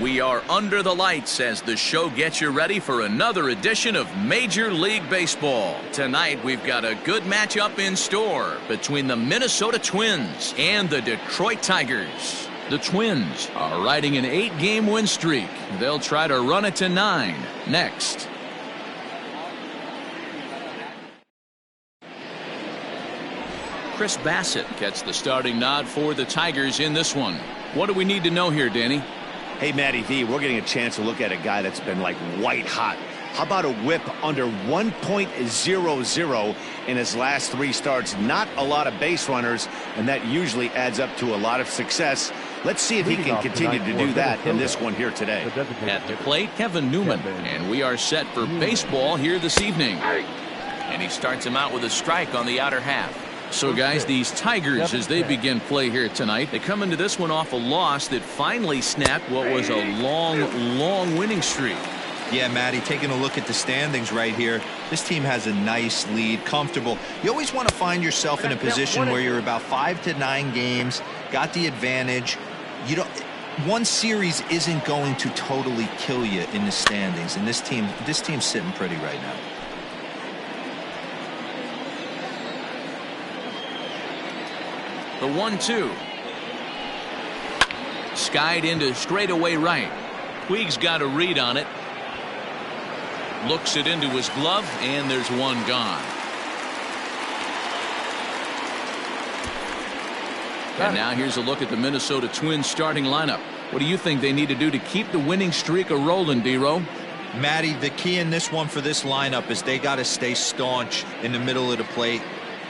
We are under the lights as the show gets you ready for another edition of Major League Baseball. Tonight we've got a good matchup in store between the Minnesota Twins and the Detroit Tigers. The Twins are riding an 8-game win streak. They'll try to run it to 9 next. Chris Bassett gets the starting nod for the Tigers in this one. What do we need to know here, Danny? Hey, Matty V, we're getting a chance to look at a guy that's been like white hot. How about a whip under 1.00 in his last 3 starts? Not a lot of base runners, and that usually adds up to a lot of success. Let's see if he can continue to do that in this one here today. At the plate, Kevin Newman, and we are set for baseball here this evening. And he starts him out with a strike on the outer half. So, guys, these Tigers, as they begin play here tonight, they come into this one off a loss that finally snapped what was a long winning streak. Yeah, Matty, taking a look at the standings right here, this team has a nice lead, comfortable. You always want to find yourself in a position where you're about 5 to 9 games, got the advantage. You don't. One series isn't going to totally kill you in the standings, and this team's sitting pretty right now. The 1-2. Skied into straightaway right. Puig's got a read on it. Looks it into his glove, and there's one gone. And now here's a look at the Minnesota Twins starting lineup. What do you think they need to do to keep the winning streak a-rolling, D-Row? Matty, the key in this one for this lineup is they got to stay staunch in the middle of the plate.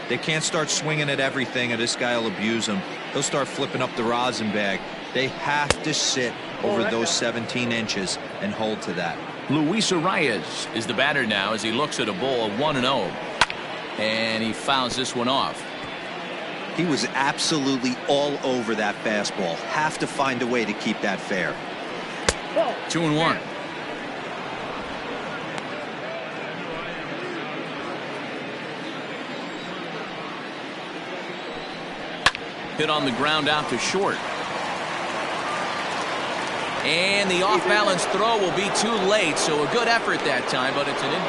They can't start swinging at everything, or this guy will abuse them. He'll start flipping up the rosin bag. They have to sit over those 17 inches and hold to that. Luis Arias is the batter now as he looks at a ball 1-0. And he fouls this one off. He was absolutely all over that fastball. Have to find a way to keep that fair. 2-1. Hit on the ground out to short. And the off-balance throw will be too late, so a good effort that time, but it's an in.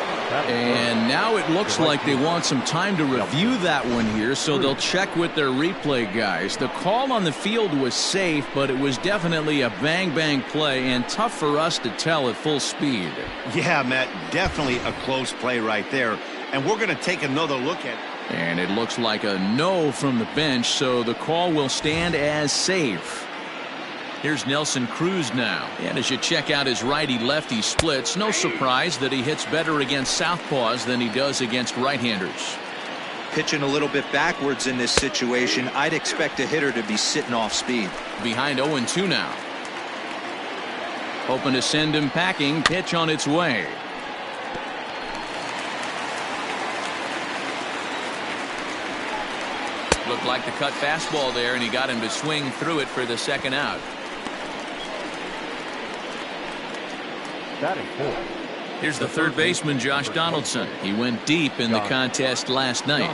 And now it looks like they want some time to review that one here, so they'll check with their replay guys. The call on the field was safe, but it was definitely a bang-bang play and tough for us to tell at full speed. Yeah, Matt, definitely a close play right there. And we're going to take another look at it. And it looks like a no from the bench, so the call will stand as safe. Here's Nelson Cruz now. And as you check out his righty-lefty splits, no surprise that he hits better against southpaws than he does against right-handers. Pitching a little bit backwards in this situation, I'd expect a hitter to be sitting off speed. Behind 0-2 now. Hoping to send him packing. Pitch on its way. Looked like the cut fastball there, and he got him to swing through it for the second out. Here's the third baseman, Josh Donaldson. He went deep in the contest last night.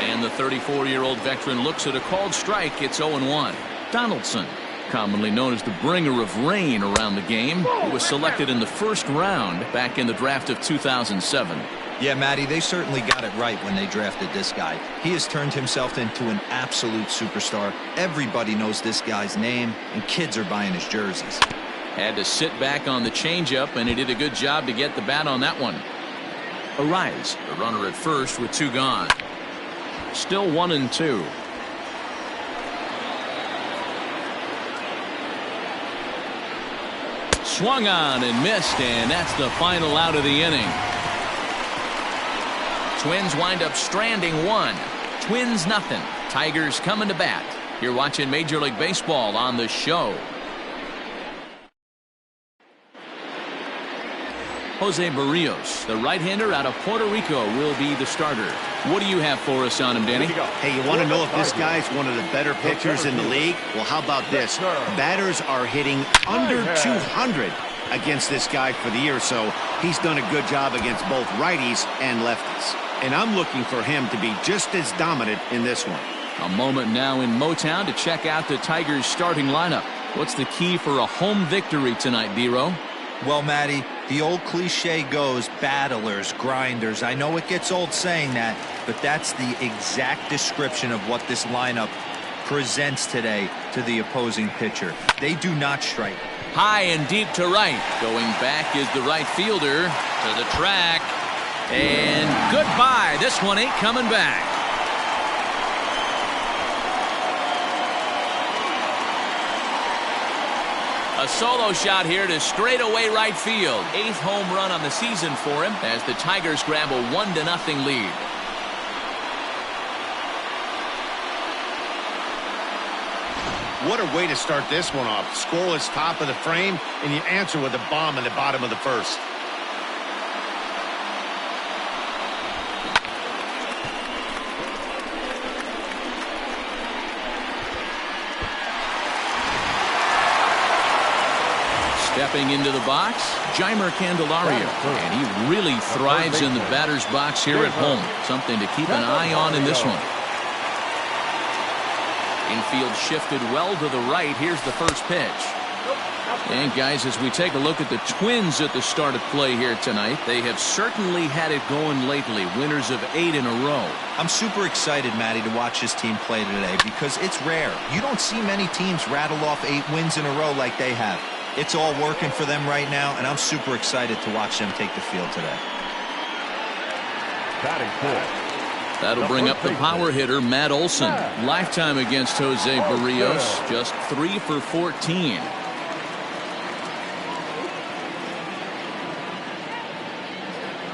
And the 34-year-old veteran looks at a called strike. It's 0-1. Donaldson, commonly known as the bringer of rain around the game, he was selected in the first round back in the draft of 2007. Yeah, Matty, they certainly got it right when they drafted this guy. He has turned himself into an absolute superstar. Everybody knows this guy's name, and kids are buying his jerseys. Had to sit back on the changeup, and he did a good job to get the bat on that one. Arias, the runner at first with 2 gone. Still 1-2. Swung on and missed, and that's the final out of the inning. Twins wind up stranding 1. Twins nothing. Tigers coming to bat. You're watching Major League Baseball on the show. Jose Barrios, the right-hander out of Puerto Rico, will be the starter. What do you have for us on him, Danny? Hey, you want to know if this guy's one of the better pitchers in the league? Well, how about this? Batters are hitting under 200 against this guy for the year, so he's done a good job against both righties and lefties. And I'm looking for him to be just as dominant in this one. A moment now in Motown to check out the Tigers starting lineup. What's the key for a home victory tonight, D-Row? Well, Matty, the old cliche goes, battlers, grinders. I know it gets old saying that, but that's the exact description of what this lineup presents today to the opposing pitcher. They do not strike. High and deep to right. Going back is the right fielder to the track. And goodbye. This one ain't coming back. A solo shot here to straightaway right field. 8th home run on the season for him as the Tigers grab a 1-0 lead. What a way to start this one off. Scoreless top of the frame, and you answer with a bomb in the bottom of the first. Stepping into the box, Jeimer Candelario, and he really thrives in the batter's box here at home. Something to keep an eye on in this one. Infield shifted well to the right. Here's the first pitch. And guys, as we take a look at the Twins at the start of play here tonight, they have certainly had it going lately. Winners of 8 in a row. I'm super excited, Matty, to watch this team play today because it's rare. You don't see many teams rattle off 8 wins in a row like they have. It's all working for them right now, and I'm super excited to watch them take the field today. That'll bring up the power hitter, Matt Olson. Lifetime against Jose Barrios, just 3 for 14.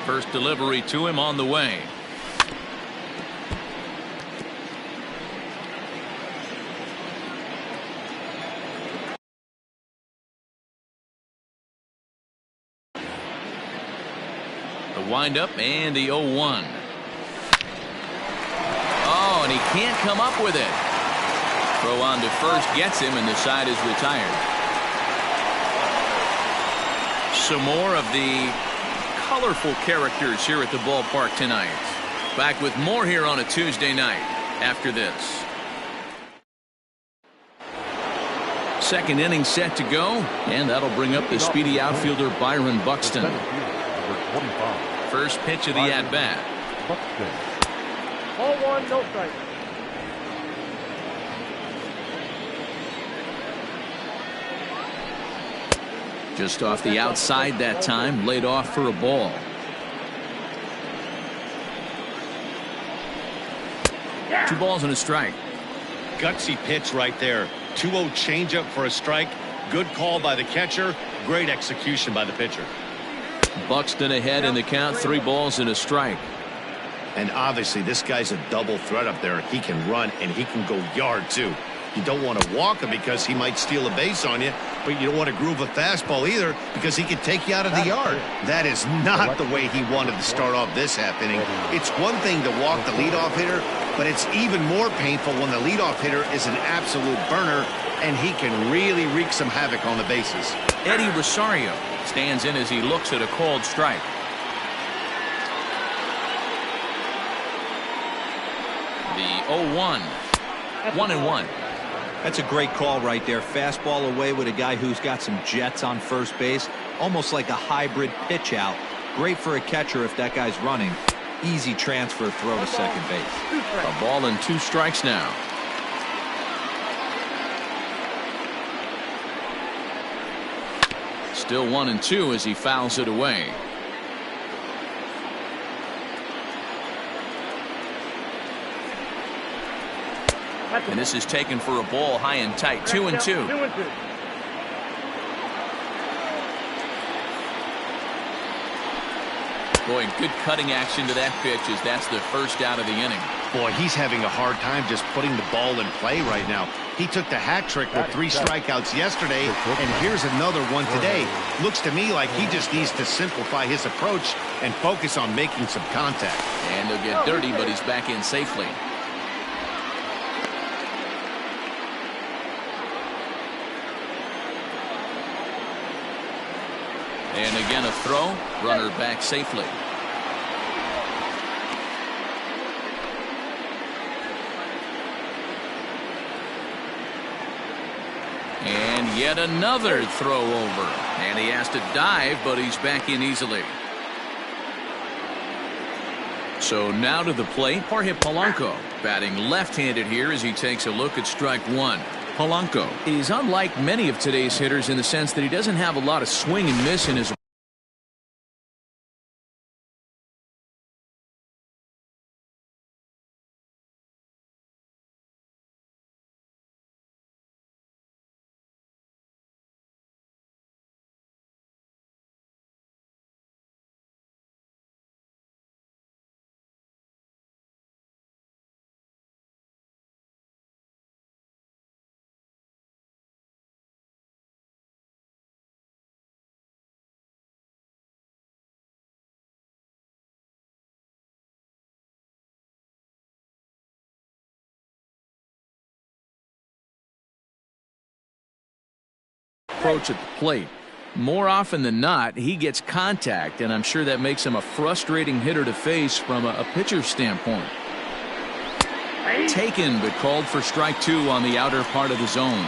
First delivery to him on the way. The windup and the 0-1. Oh, and he can't come up with it. Throw on to first gets him, and the side is retired. Some more of the colorful characters here at the ballpark tonight. Back with more here on a Tuesday night after this. Second inning set to go, and that'll bring up the speedy outfielder Byron Buxton. First pitch of the at-bat. 0-1, no strike. Just off the outside that time, laid off for a ball. Two balls and a strike. Gutsy pitch right there. 2-0 changeup for a strike. Good call by the catcher. Great execution by the pitcher. Buxton ahead in the count, 3 balls and a strike. And obviously this guy's a double threat up there. He can run and he can go yard too. You don't want to walk him because he might steal a base on you, but you don't want to groove a fastball either because he can take you out of the yard. That is not the way he wanted to start off this half inning. It's one thing to walk the leadoff hitter, but it's even more painful when the leadoff hitter is an absolute burner and he can really wreak some havoc on the bases. Eddie Rosario stands in as he looks at a called strike. The 0-1. 1-1. That's a great call right there. Fastball away with a guy who's got some jets on first base. Almost like a hybrid pitch out. Great for a catcher if that guy's running. Easy transfer throw to second base. A ball and 2 strikes now. Still 1-2 as he fouls it away. And this is taken for a ball high and tight. 2-2. Boy, good cutting action to that pitch as that's the first out of the inning. Boy, he's having a hard time just putting the ball in play right now. He took the hat trick with 3 strikeouts yesterday, and here's another one today. Looks to me like he just needs to simplify his approach and focus on making some contact. And he'll get dirty, but he's back in safely. And again a throw, runner back safely. And yet another throw over. And he has to dive, but he's back in easily. So now to the plate, Jorge Polanco, batting left-handed here as he takes a look at strike one. Polanco is unlike many of today's hitters in the sense that he doesn't have a lot of swing and miss in his approach at the plate. More often than not, he gets contact, and I'm sure that makes him a frustrating hitter to face from a pitcher's standpoint. Taken, but called for strike two on the outer part of the zone.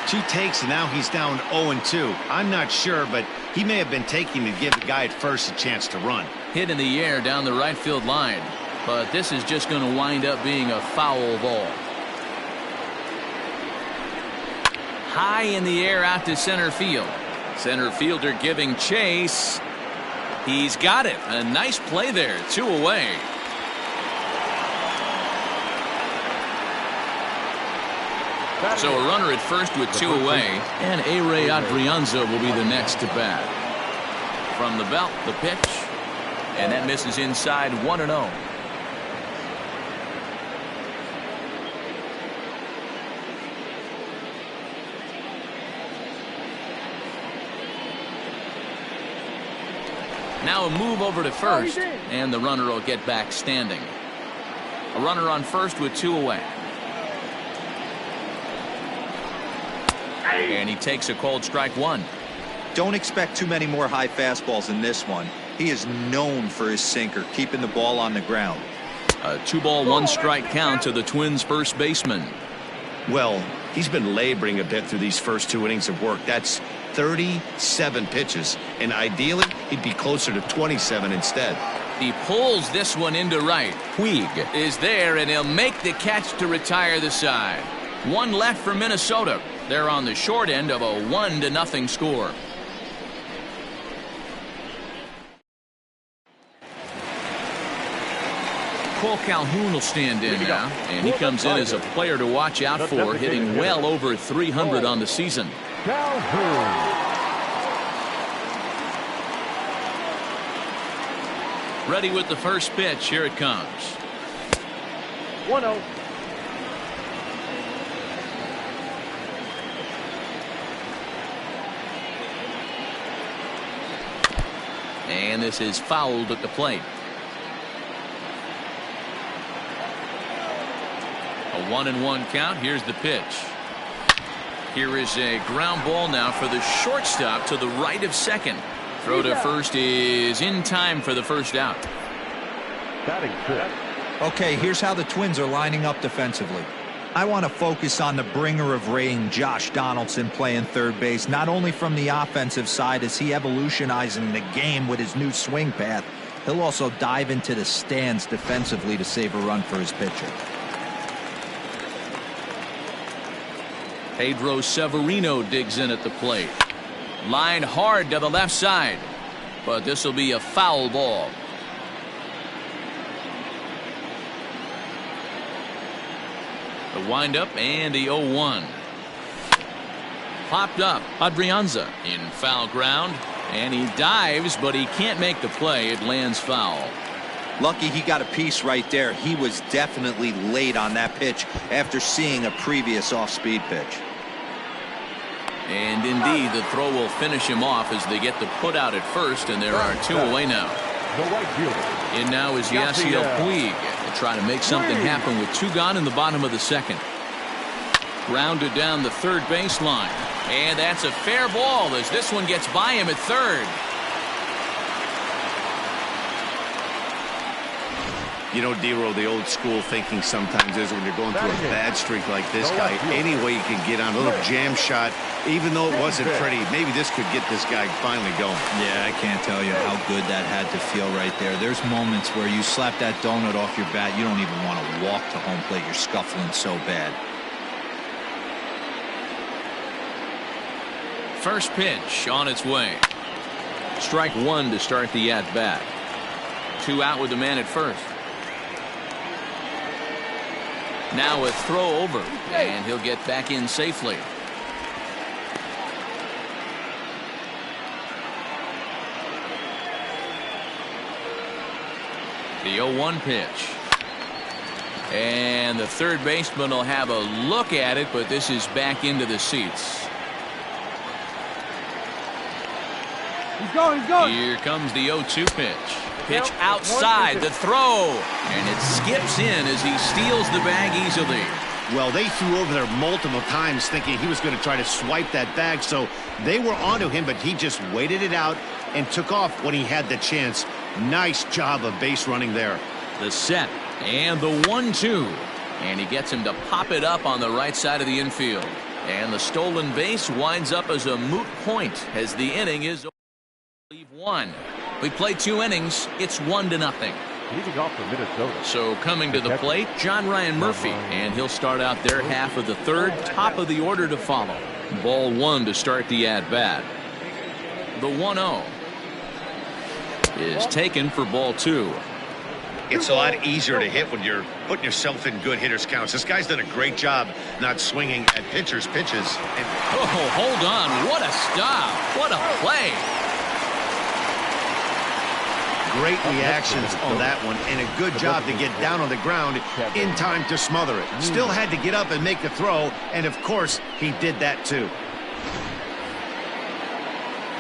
2 takes, and now he's down 0-2. I'm not sure, but he may have been taking to give the guy at first a chance to run. Hit in the air down the right field line, but this is just going to wind up being a foul ball. High in the air out to center field. Center fielder giving chase. He's got it. A nice play there. 2 away. So a runner at first with 2 away, and A-Ray Adrianza will be the next to bat. From the belt, the pitch, and that misses inside 1-0. Now a move over to first, and the runner will get back standing. A runner on first with 2 away. And he takes a cold strike one. Don't expect too many more high fastballs in this one. He is known for his sinker, keeping the ball on the ground. A 2-ball, 1-strike count to the Twins' first baseman. Well, he's been laboring a bit through these first 2 innings of work. That's 37 pitches, and ideally he'd be closer to 27 instead. He pulls this one into right. Puig is there, and he'll make the catch to retire the side. 1 left for Minnesota. They're on the short end of a 1-0 score. Cole Calhoun will stand in now, and he comes in as a player to watch out for, hitting well over 300 on the season. Ready with the first pitch. Here it comes. 1-0. And this is fouled at the plate. A 1-1 count. Here's the pitch. Here is a ground ball now for the shortstop to the right of second. Throw to first is in time for the first out. Batting fifth. Okay, here's how the Twins are lining up defensively. I want to focus on the bringer of rain, Josh Donaldson, playing third base, not only from the offensive side as he evolutionizing the game with his new swing path, he'll also dive into the stands defensively to save a run for his pitcher. Pedro Severino digs in at the plate. Line hard to the left side, but this will be a foul ball. The windup and the 0-1. Popped up. Adrianza in foul ground, and he dives, but he can't make the play. It lands foul. Lucky he got a piece right there. He was definitely late on that pitch after seeing a previous off-speed pitch. And indeed, the throw will finish him off as they get the put out at first, and there are 2 away now. In now is Yasiel Puig to try to make something happen with 2 gone in the bottom of the second. Grounded down the third baseline, and that's a fair ball as this one gets by him at third. You know, Dero, the old school thinking sometimes is when you're going through a bad streak like this guy, any way you can get on a little jam shot, even though it wasn't pretty, maybe this could get this guy finally going. Yeah, I can't tell you how good that had to feel right there. There's moments where you slap that donut off your bat, you don't even want to walk to home plate. You're scuffling so bad. First pitch on its way. Strike one to start the at-bat. 2 out with the man at first. Now a throw over, and he'll get back in safely. The 0-1 pitch. And the third baseman will have a look at it, but this is back into the seats. He's going. Here comes the 0-2 pitch. Pitch outside, the throw, and it skips in as he steals the bag easily. Well, they threw over there multiple times thinking he was going to try to swipe that bag, so they were onto him, but he just waited it out and took off when he had the chance. Nice job of base running there. The set and the 1-2, and he gets him to pop it up on the right side of the infield. And the stolen base winds up as a moot point as the inning is one. We played 2 innings. It's 1-0. Leading off for Minnesota. So coming to the plate, John Ryan Murphy, and he'll start out their half of the third, top of the order to follow. Ball 1 to start the at-bat. The 1-0 is taken for ball 2. It's a lot easier to hit when you're putting yourself in good hitters counts. This guy's done a great job not swinging at pitchers' pitches. Oh, hold on. What a stop. What a play. Great reactions on that one, and a good job to get down on the ground in time to smother it. Still had to get up and make a throw, and of course, he did that too.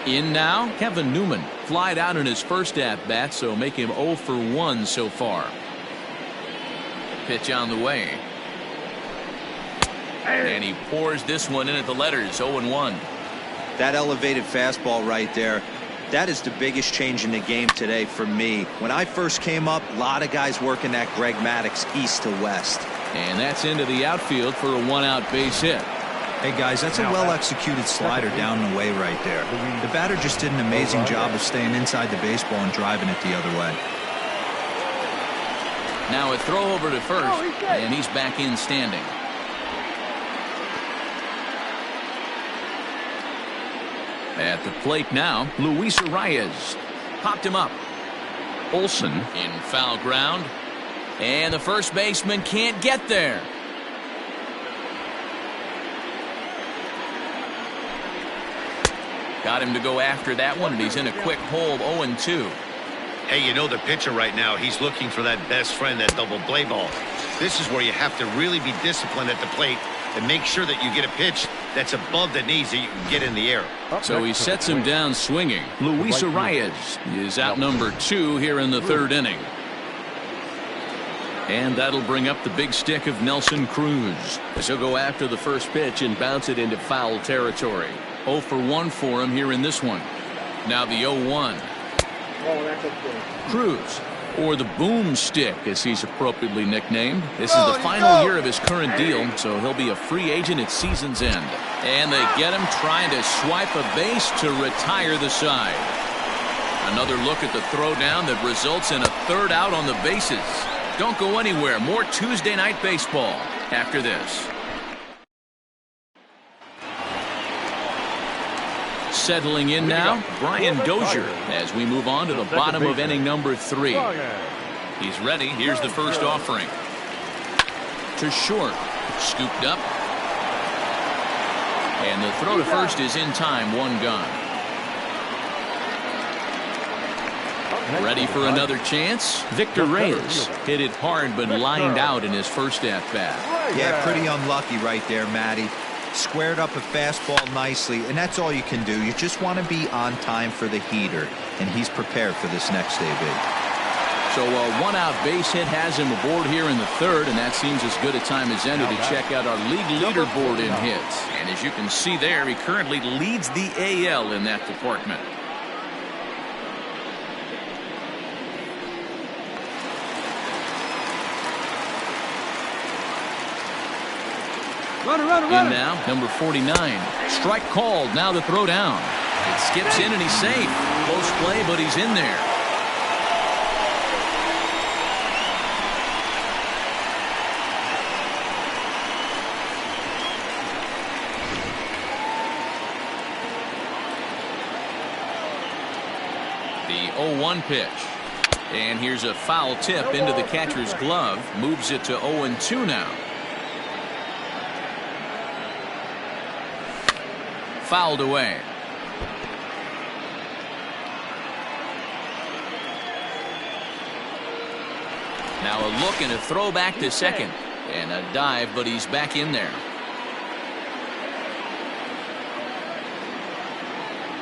In now, Kevin Newman. Flied out in his first at-bat, so make him 0 for 1 so far. Pitch on the way. And he pours this one in at the letters, 0-1. That elevated fastball right there. That is the biggest change in the game today for me. When I first came up, a lot of guys working that Greg Maddux east to west. And that's into the outfield for a 1-out base hit. Hey guys, that's a well-executed slider down and away right there. The batter just did an amazing job of staying inside the baseball and driving it the other way. Now a throw over to first, and he's back in standing. At the plate now, Luis Arias popped him up. Olsen in foul ground, and the first baseman can't get there. Got him to go after that one, and he's in a quick hole, 0-2. Hey, you know the pitcher right now, he's looking for that best friend, that double play ball. This is where you have to really be disciplined at the plate and make sure that you get a pitch that's above the knees that you can get in the air. So he sets him down swinging. Luis Arias is out number 2 here in the third inning. And that'll bring up the big stick of Nelson Cruz, as he'll go after the first pitch and bounce it into foul territory. 0 for 1 for him here in this one. Now the 0-1. Cruz, or the boomstick as he's appropriately nicknamed. This is the final year of his current deal, so he'll be a free agent at season's end. And they get him trying to swipe a base to retire the side. Another look at the throwdown that results in a third out on the bases. Don't go anywhere. More Tuesday Night Baseball after this. Settling in now, Brian Dozier, as we move on to the bottom of inning number 3. He's ready. Here's the first offering. To short. Scooped up. And the throw to first is in time. 1 gone. Ready for another chance? Victor Reyes hit it hard but lined out in his first at-bat. Yeah, pretty unlucky right there, Matty. Squared up a fastball nicely, and that's all you can do. You just want to be on time for the heater, and he's prepared for this next AB. So a 1-out base hit has him aboard here in the third, and that seems as good a time as any to check out our league leaderboard in hits. And as you can see there, he currently leads the AL in that department. In now, number 49. Strike called. Now the throw down. It skips in and he's safe. Close play, but he's in there. The 0-1 pitch. And here's a foul tip into the catcher's glove. Moves it to 0-2 now. Fouled away. Now a look and a throw back to second. And a dive, but he's back in there.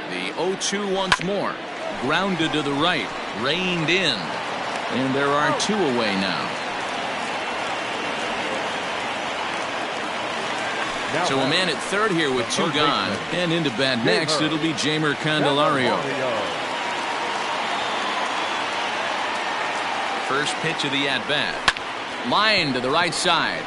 The 0-2 once more. Grounded to the right. Reined in. And there are two away now. So a man at third here with two gone. And into bat next, it'll be Jeimer Candelario. First pitch of the at-bat. Line to the right side.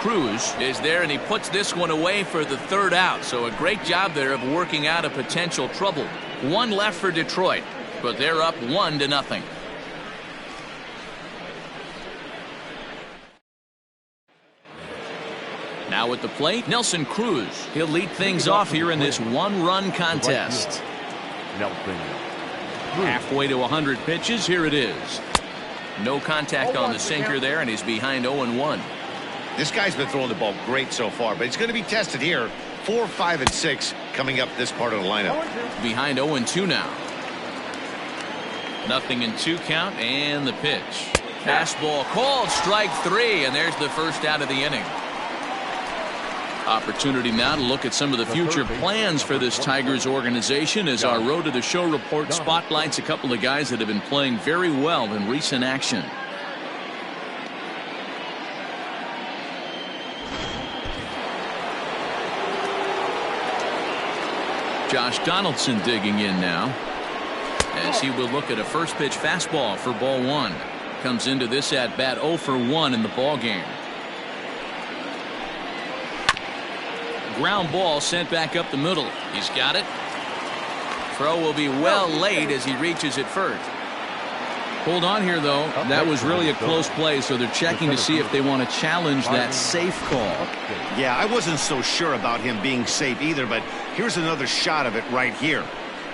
Cruz is there, and he puts this one away for the third out. So a great job there of working out a potential trouble. One left for Detroit, but they're up 1-0. Now at the plate, Nelson Cruz. He'll lead things off here in this one-run contest. Halfway to 100 pitches. Here it is. No contact on the sinker there, and he's behind 0-1. This guy's been throwing the ball great so far, but he's going to be tested here. 4, 5, and 6 coming up this part of the lineup. Behind 0-2 now. 0-2 count, and the pitch. Fastball called, strike 3, and there's the first out of the inning. Opportunity now to look at some of the future plans for this Tigers organization as our Road to the Show report spotlights a couple of guys that have been playing very well in recent action. Josh Donaldson digging in now as he will look at a first pitch fastball for ball 1. Comes into this at bat 0 for 1 in the ball game. Ground ball sent back up the middle. He's got it. Throw will be well late as he reaches it first. Hold on here, though. That was really a close play, so they're checking to see if they want to challenge that safe call. Yeah, I wasn't so sure about him being safe either, but here's another shot of it right here.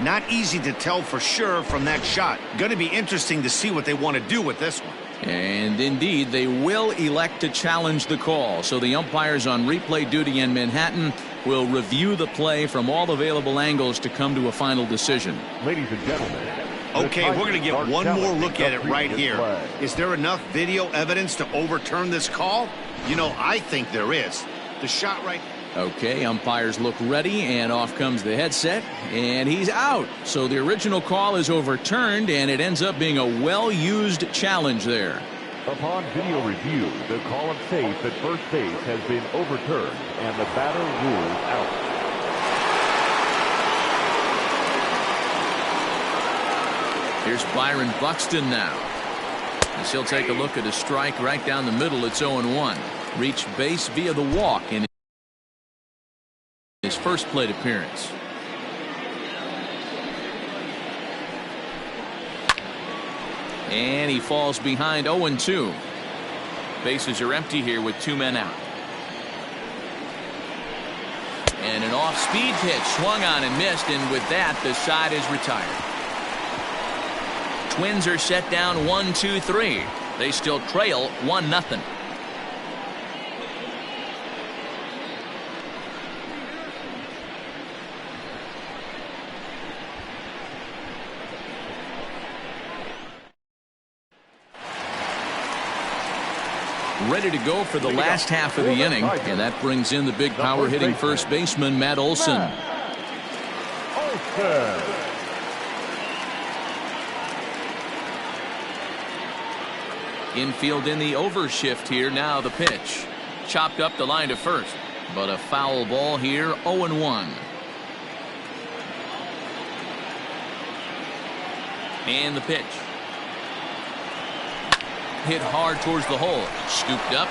Not easy to tell for sure from that shot. Going to be interesting to see what they want to do with this one. And indeed, they will elect to challenge the call. So the umpires on replay duty in Manhattan will review the play from all available angles to come to a final decision. Ladies and gentlemen. Okay, we're going to get one more look at it right here. Is there enough video evidence to overturn this call? You know, I think there is. The shot right. Okay, umpires look ready, and off comes the headset, and he's out. So the original call is overturned, and it ends up being a well-used challenge there. Upon video review, the call of safe at first base has been overturned, and the batter rules out. Here's Byron Buxton now. As he'll take a look at a strike right down the middle. It's 0-1. Reached base via the walk in his first plate appearance. And he falls behind 0-2. Bases are empty here with 2 men out. And an off-speed pitch swung on and missed, and with that the side is retired. Twins are set down 1-2-3. They still trail 1-0. Ready to go for the last half of the inning, and that brings in the big power hitting first baseman Matt Olson. Infield in the overshift here. Now the pitch. Chopped up the line to first, but a foul ball here. 0-1. And the pitch. Hit hard towards the hole. Scooped up.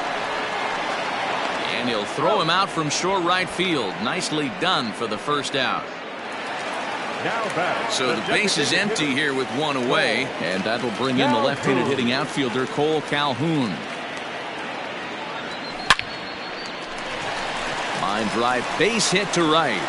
And he'll throw him out from short right field. Nicely done for the first out. So the base is empty here with one away, and that'll bring in the left-handed hitting outfielder Cole Calhoun. Line drive, base hit to right.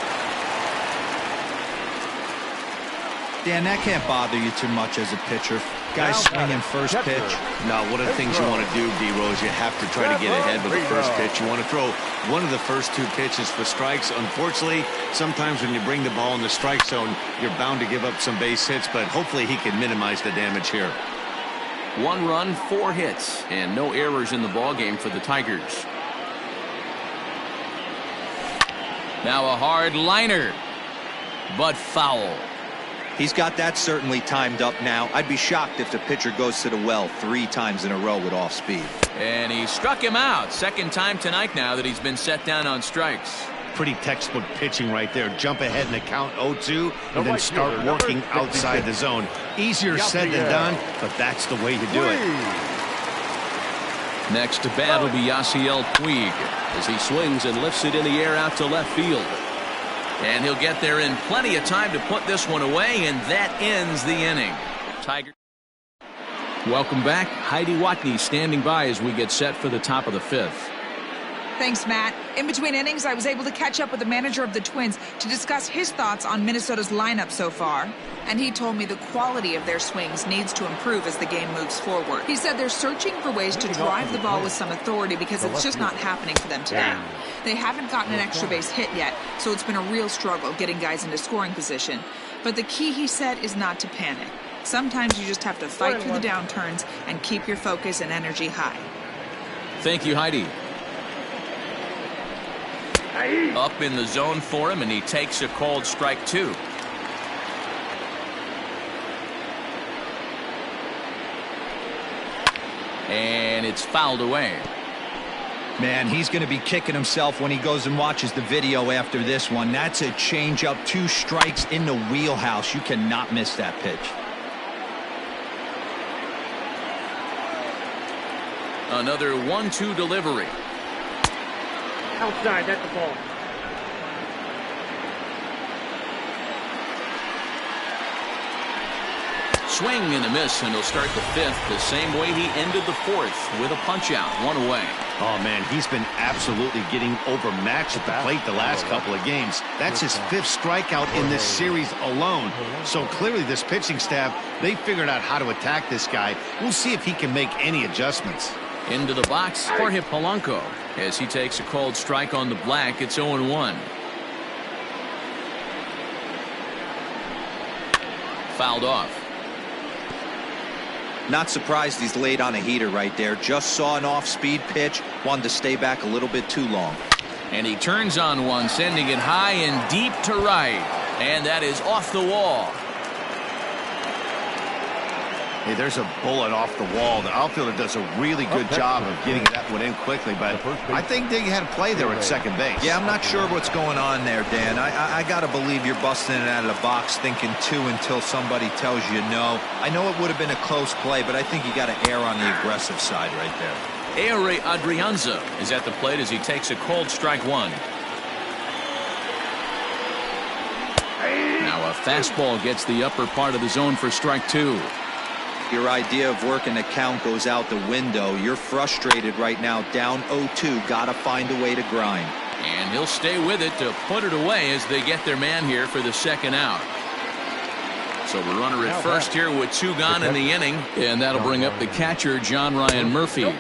Dan, that can't bother you too much as a pitcher. Guys swinging first pitch. No, one of the things you want to do, D-Rose, you have to try to get ahead with the first pitch. You want to throw one of the first two pitches for strikes. Unfortunately, sometimes when you bring the ball in the strike zone, you're bound to give up some base hits, but hopefully he can minimize the damage here. 1 run, 4 hits, and no errors in the ballgame for the Tigers. Now a hard liner, but foul. He's got that certainly timed up now. I'd be shocked if the pitcher goes to the well 3 times in a row with off speed. And he struck him out. Second time tonight now that he's been set down on strikes. Pretty textbook pitching right there. Jump ahead in the count 0-2 and then start working outside the zone. Easier said than done, but that's the way to do it. Next to bat will be Yasiel Puig as he swings and lifts it in the air out to left field. And he'll get there in plenty of time to put this one away, and that ends the inning. Tiger. Welcome back. Heidi Watney standing by as we get set for the top of the 5th. Thanks, Matt. In between innings, I was able to catch up with the manager of the Twins to discuss his thoughts on Minnesota's lineup so far. And he told me the quality of their swings needs to improve as the game moves forward. He said they're searching for ways to drive the ball with some authority because it's just not happening for them today. They haven't gotten an extra base hit yet, so it's been a real struggle getting guys into scoring position. But the key, he said, is not to panic. Sometimes you just have to fight through the downturns and keep your focus and energy high. Thank you, Heidi. Up in the zone for him, and he takes a called strike 2. And it's fouled away. Man, he's going to be kicking himself when he goes and watches the video after this one. That's a changeup, 2 strikes in the wheelhouse. You cannot miss that pitch. Another 1-2 delivery. Outside, that's the ball. Swing and a miss, and he'll start the 5th the same way he ended the 4th with a punch out, 1 away. Oh, man, he's been absolutely getting overmatched at the plate the last couple of games. That's his 5th strikeout in this series alone. So clearly this pitching staff, they figured out how to attack this guy. We'll see if he can make any adjustments. Into the box, Jorge Polanco, as he takes a called strike on the black. It's 0-1. Fouled off. Not surprised he's laid on a heater right there. Just saw an off-speed pitch. Wanted to stay back a little bit too long. And he turns on one, sending it high and deep to right. And that is off the wall. Hey, there's a bullet off the wall. The outfielder does a really good job of getting that one in quickly, but I think they had a play there at second base. Yeah, I'm not sure what's going on there, Dan. I got to believe you're busting it out of the box thinking 2 until somebody tells you no. I know it would have been a close play, but I think you got to err on the aggressive side right there. Ehire Adrianza is at the plate as he takes a cold strike 1. Now a fastball gets the upper part of the zone for strike 2. Your idea of working the count goes out the window. You're frustrated right now, down 0-2. Got to find a way to grind. And he'll stay with it to put it away as they get their man here for the second out. So the runner at first here with 2 gone in the inning, and that'll bring up the catcher, John Ryan Murphy.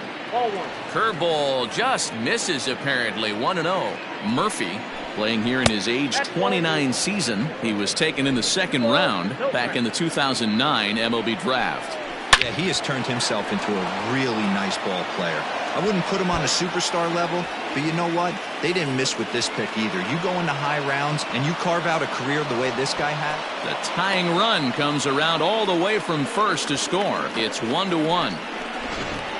Curveball just misses apparently. 1-0. Murphy playing here in his age 29 season. He was taken in the 2nd round back in the 2009 MLB draft. Yeah, he has turned himself into a really nice ball player. I wouldn't put him on a superstar level, but you know what? They didn't miss with this pick either. You go into high rounds and you carve out a career the way this guy had. The tying run comes around all the way from first to score. It's 1-1.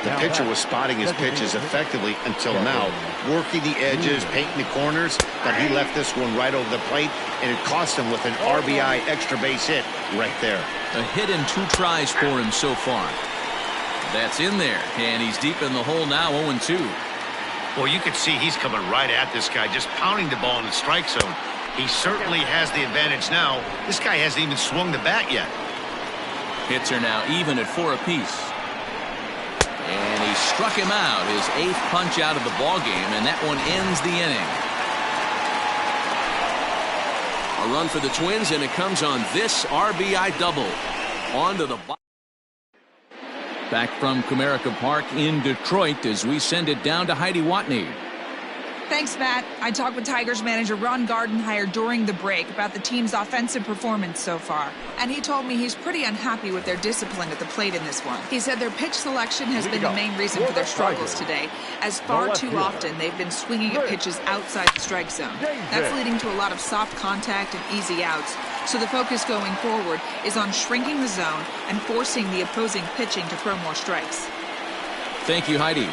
The pitcher was spotting his pitches effectively until now, working the edges, painting the corners, but he left this one right over the plate, and it cost him with an RBI extra base hit right there. A hit and 2 tries for him so far. That's in there, and he's deep in the hole now, 0-2. Well, you can see he's coming right at this guy, just pounding the ball in the strike zone. He certainly has the advantage now. This guy hasn't even swung the bat yet. Hits are now even at 4 apiece. And he struck him out, his 8th punch out of the ball game, and that one ends the inning. A run for the Twins, and it comes on this RBI double. On to the bottom. Back from Comerica Park in Detroit as we send it down to Heidi Watney. Thanks, Matt. I talked with Tigers manager Ron Gardenhire during the break about the team's offensive performance so far, and he told me he's pretty unhappy with their discipline at the plate in this one. He said their pitch selection has been the main reason for their struggles today, as far too often they've been swinging at pitches outside the strike zone. That's leading to a lot of soft contact and easy outs, so the focus going forward is on shrinking the zone and forcing the opposing pitching to throw more strikes. Thank you, Heidi.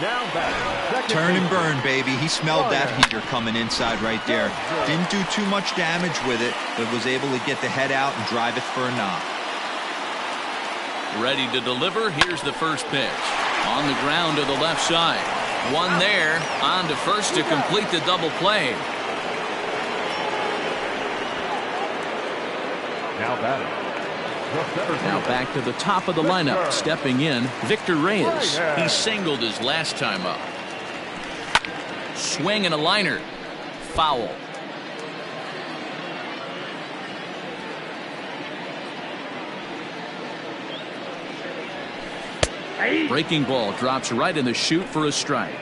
Now back. Turn and burn, baby. He smelled that heater coming inside right there. Didn't do too much damage with it, but was able to get the head out and drive it for a knock. Ready to deliver. Here's the first pitch. On the ground to the left side. One there. On to first to complete the double play. Now batting. Now back to the top of the lineup. Stepping in, Victor Reyes. He singled his last time up. Swing and a liner. Foul. Breaking ball drops right in the chute for a strike.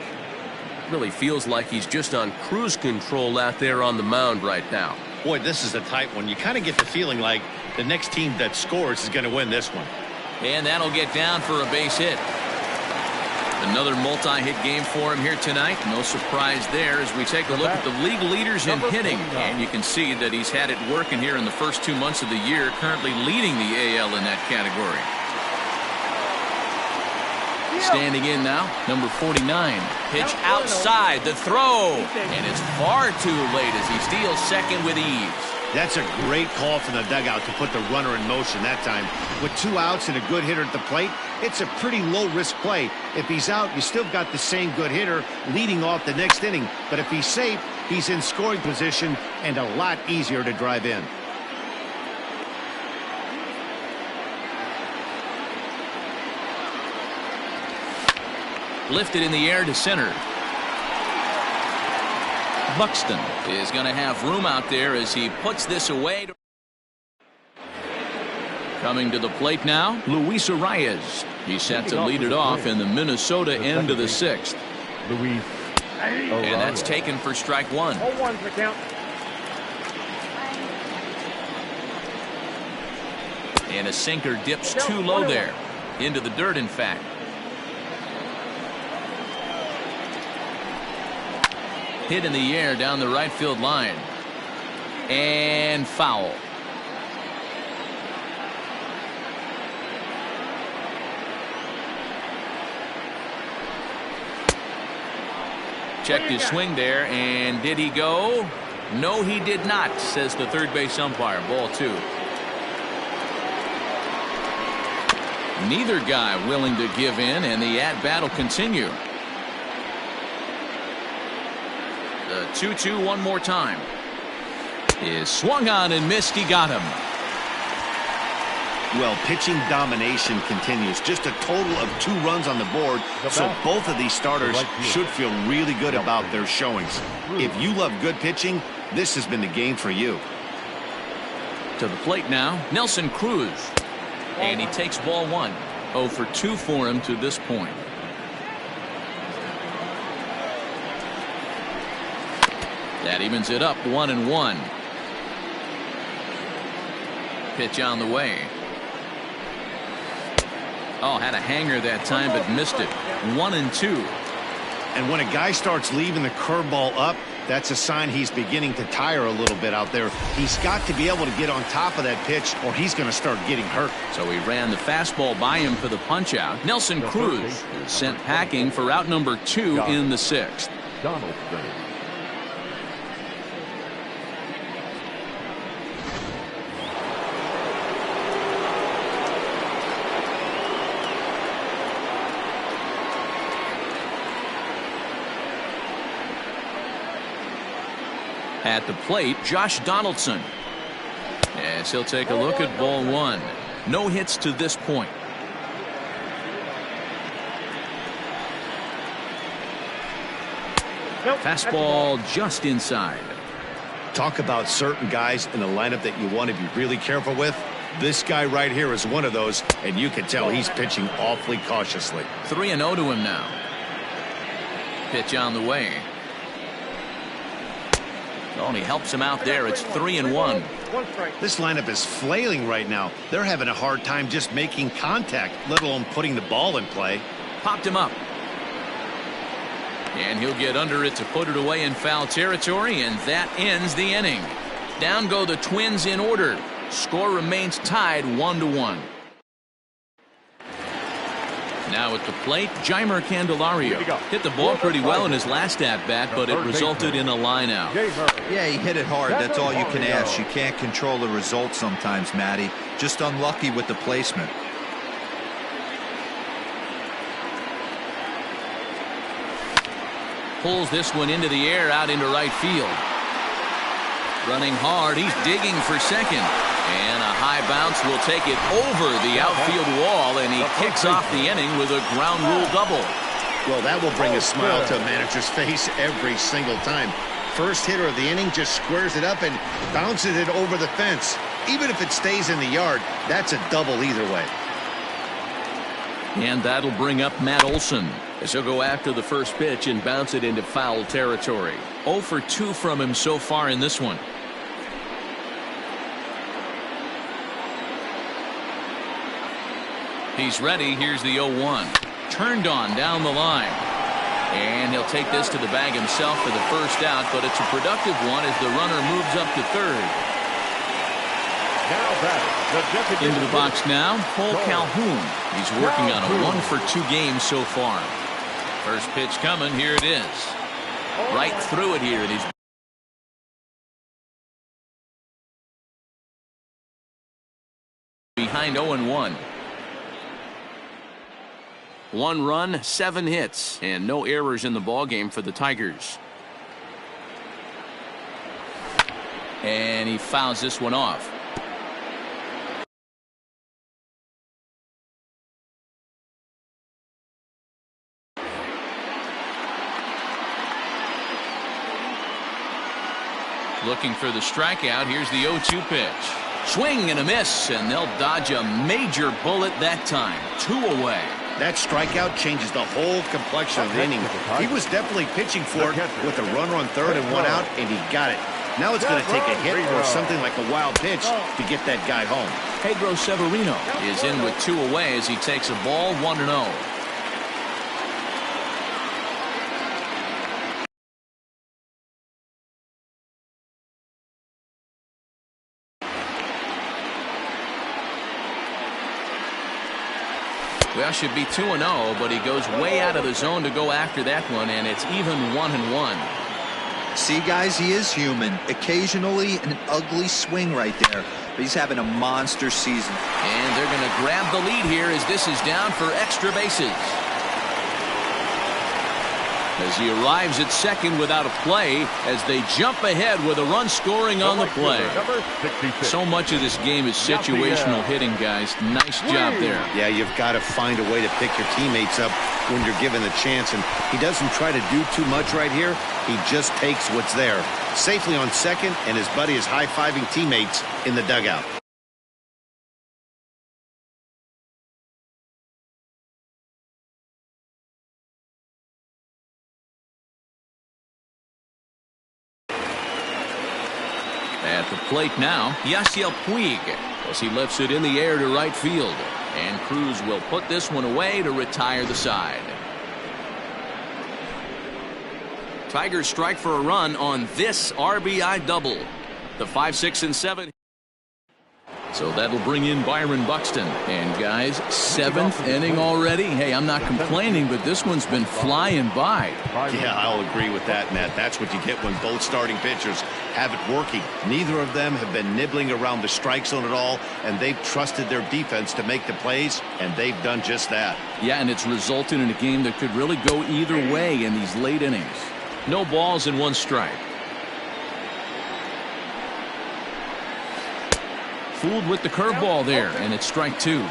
Really feels like he's just on cruise control out there on the mound right now. Boy, this is a tight one. You kind of get the feeling like the next team that scores is going to win this one. And that'll get down for a base hit. Another multi-hit game for him here tonight. No surprise there as we take a look at the league leaders in hitting. And you can see that he's had it working here in the first 2 months of the year, currently leading the AL in that category. Standing in now, number 49. Pitch outside, the throw. And it's far too late as he steals second with ease. That's a great call from the dugout to put the runner in motion that time. With 2 outs and a good hitter at the plate, it's a pretty low-risk play. If he's out, you still got the same good hitter leading off the next inning. But if he's safe, he's in scoring position and a lot easier to drive in. Lifted in the air to center. Buxton is going to have room out there as he puts this away. Coming to the plate now, Luis Arias. He's set to lead it off in the Minnesota end of the 6th. Luis. And that's taken for strike 1. 0-1 for count. And a sinker dips too low there. Into the dirt, in fact. Hit in the air down the right field line. And foul. Checked his swing there, and did he go? No, he did not, says the third base umpire. Ball 2. Neither guy willing to give in, and the at-bat will continue. The 2-2 one more time. Is swung on and missed. He got him. Well, pitching domination continues. Just a total of 2 runs on the board, so both of these starters should feel really good about their showings. If you love good pitching, this has been the game for you. To the plate now, Nelson Cruz. And he takes ball 1. 0 for 2 for him to this point. That evens it up 1-1. Pitch on the way. Oh, had a hanger that time but missed it. 1-2. And when a guy starts leaving the curveball up, that's a sign he's beginning to tire a little bit out there. He's got to be able to get on top of that pitch or he's going to start getting hurt. So he ran the fastball by him for the punch out. Nelson Cruz is sent packing for out number 2 in the 6th. Donaldson. At the plate, Josh Donaldson. As he'll take a look at ball one. No hits to this point. Fastball just inside. Talk about certain guys in the lineup that you want to be really careful with. This guy right here is one of those, and you can tell he's pitching awfully cautiously. 3-0 to him now. Pitch on the way. Oh, and he helps him out there. It's 3-1. This lineup is flailing right now. They're having a hard time just making contact, let alone putting the ball in play. Popped him up. And he'll get under it to put it away in foul territory, and that ends the inning. Down go the Twins in order. Score remains tied 1-1. Now at the plate, Jeimer Candelario hit the ball pretty well in his last at-bat, but it resulted in a line out. Yeah, he hit it hard. That's all you can ask. You can't control the result sometimes, Matty. Just unlucky with the placement. Pulls this one into the air out into right field. Running hard, he's digging for second. And a high bounce will take it over the outfield wall, and he kicks off the inning with a ground rule double. Well, that will bring a smile to a manager's face every single time. First hitter of the inning just squares it up and bounces it over the fence. Even if it stays in the yard, that's a double either way. And that'll bring up Matt Olson as he'll go after the first pitch and bounce it into foul territory. 0 for 2 from him so far in this one. He's ready. Here's the 0-1. Turned on down the line. And he'll take this to the bag himself for the first out, but it's a productive one as the runner moves up to third. Into the box now, Cole Calhoun. He's working on a 1 for 2 game so far. First pitch coming. Here it is. Right through it here. And he's behind 0-1. 1 run, 7 hits, and no errors in the ballgame for the Tigers. And he fouls this one off. Looking for the strikeout. Here's the 0-2 pitch. Swing and a miss, and they'll dodge a major bullet that time. 2 away. That strikeout changes the whole complexion of the inning. He was definitely pitching for it with a runner on third and 1 out, and he got it. Now it's going to take a hit or something like a wild pitch to get that guy home. Pedro Severino is in with 2 away as he takes a ball 1-0. Well, should be 2-0, but he goes way out of the zone to go after that one, and it's even 1-1. See, guys, he is human. Occasionally an ugly swing right there, but he's having a monster season. And they're going to grab the lead here as this is down for extra bases. As he arrives at second without a play as they jump ahead with a run scoring on the play. So much of this game is situational hitting, guys. Nice job there. Yeah, you've got to find a way to pick your teammates up when you're given the chance, and he doesn't try to do too much right here. He just takes what's there. Safely on second, and his buddy is high-fiving teammates in the dugout. At the plate now, Yasiel Puig as he lifts it in the air to right field. And Cruz will put this one away to retire the side. Tigers strike for a run on this RBI double. The 5, 6, and 7. So that'll bring in Byron Buxton. And guys, 7th inning already. Hey, I'm not complaining, but this one's been flying by. Yeah, I'll agree with that, Matt. That's what you get when both starting pitchers have it working. Neither of them have been nibbling around the strike zone at all, and they've trusted their defense to make the plays, and they've done just that. Yeah, and it's resulted in a game that could really go either way in these late innings. No balls and 1 strike. fooled with the curveball there, and it's strike two.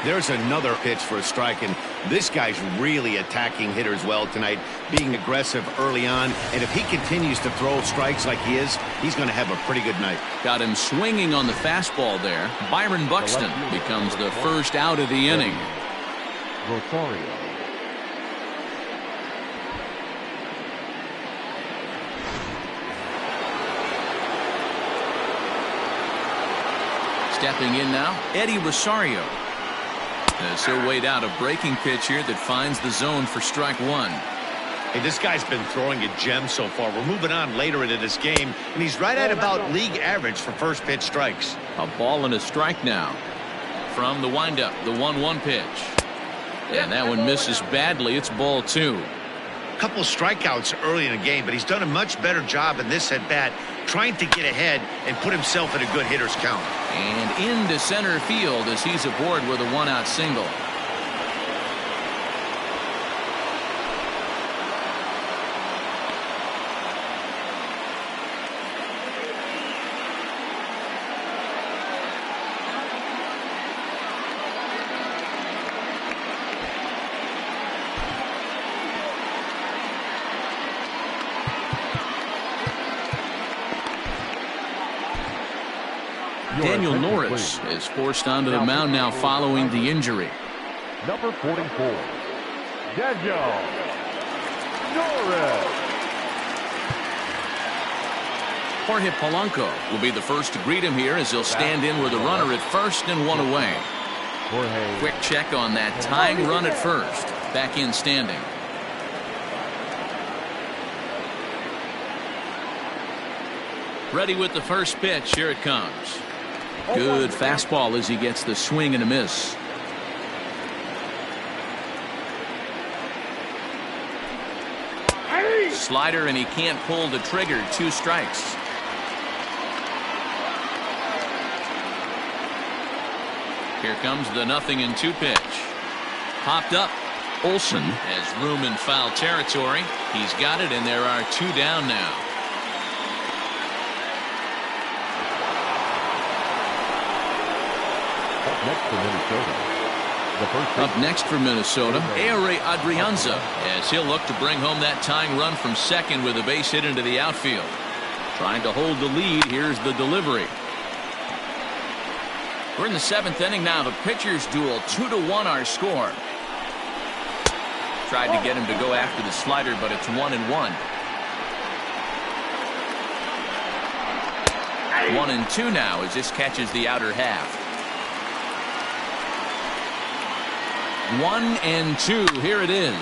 There's another pitch for a strike, and this guy's really attacking hitters well tonight, being aggressive early on, and if he continues to throw strikes like he is, he's going to have a pretty good night. Got him swinging on the fastball there. Byron Buxton becomes the first out of the inning. Rosario. Stepping in now, Eddie Rosario. As he'll wait out a breaking pitch here that finds the zone for strike one. Hey, this guy's been throwing a gem so far. We're moving on later into this game, and he's right at about league average for first pitch strikes. A ball and a strike now. From the windup, the 1-1 pitch. And that one misses badly. It's ball two. A couple of strikeouts early in the game, but he's done a much better job in this at-bat, trying to get ahead and put himself in a good hitter's count. And into center field as he's aboard with a one-out single. Daniel Norris is forced onto the mound now following the injury. Number 44, Daniel Norris. Jorge Polanco will be the first to greet him here as he'll stand in with a runner at first and one away. Quick check on that tying run at first. Back in standing. Ready with the first pitch. Here it comes. Good fastball as he gets the swing and a miss. Slider, and he can't pull the trigger. Two strikes. Here comes the 0-2 pitch. Popped up. Olsen has room in foul territory. He's got it, and there are two down now. Up next for Minnesota, Ehire Adrianza, as he'll look to bring home that tying run from second with a base hit into the outfield. Trying to hold the lead. Here's the delivery. We're in the 7th inning now. The pitchers duel. 2-1 our score. Tried to get him to go after the slider, but it's 1-1. 1-2 now as this catches the outer half. 1-2. Here it is.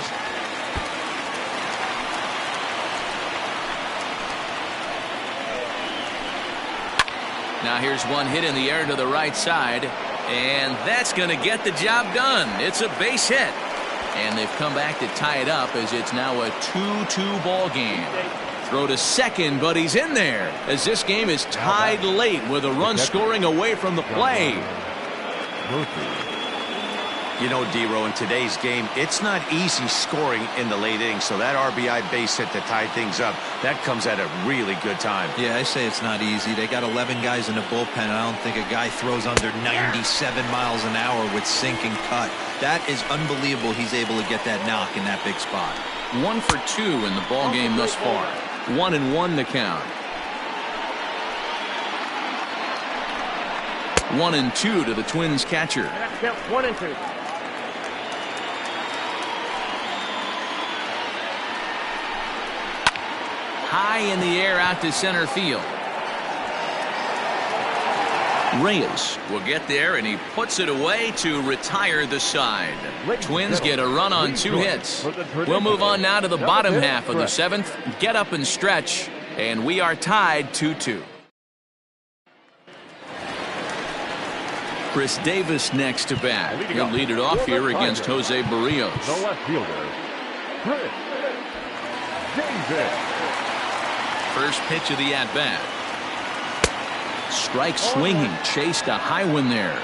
Now here's one hit in the air to the right side, and that's going to get the job done. It's a base hit, and they've come back to tie it up as it's now a 2-2 ball game. Throw to second, but he's in there as this game is tied late with a run scoring away from the play. You know, D-Row, in today's game, it's not easy scoring in the late innings, so that RBI base hit to tie things up, that comes at a really good time. Yeah, I say it's not easy. They got 11 guys in the bullpen, and I don't think a guy throws under 97 miles an hour with sink and cut. That is unbelievable he's able to get that knock in that big spot. 1 for 2 in the ball game thus far. 1-1 the count. 1-2 to the Twins catcher. 1-2. High in the air out to center field. Reyes will get there, and he puts it away to retire the side. Twins get a run on 2 hits. We'll move on now to the bottom half of the 7th. Get up and stretch, and we are tied 2-2. Chris Davis next to bat. He'll lead it off here against Jose Barrios. The left fielder, Chris Davis. First pitch of the at-bat. Strike swinging, chased a high one there.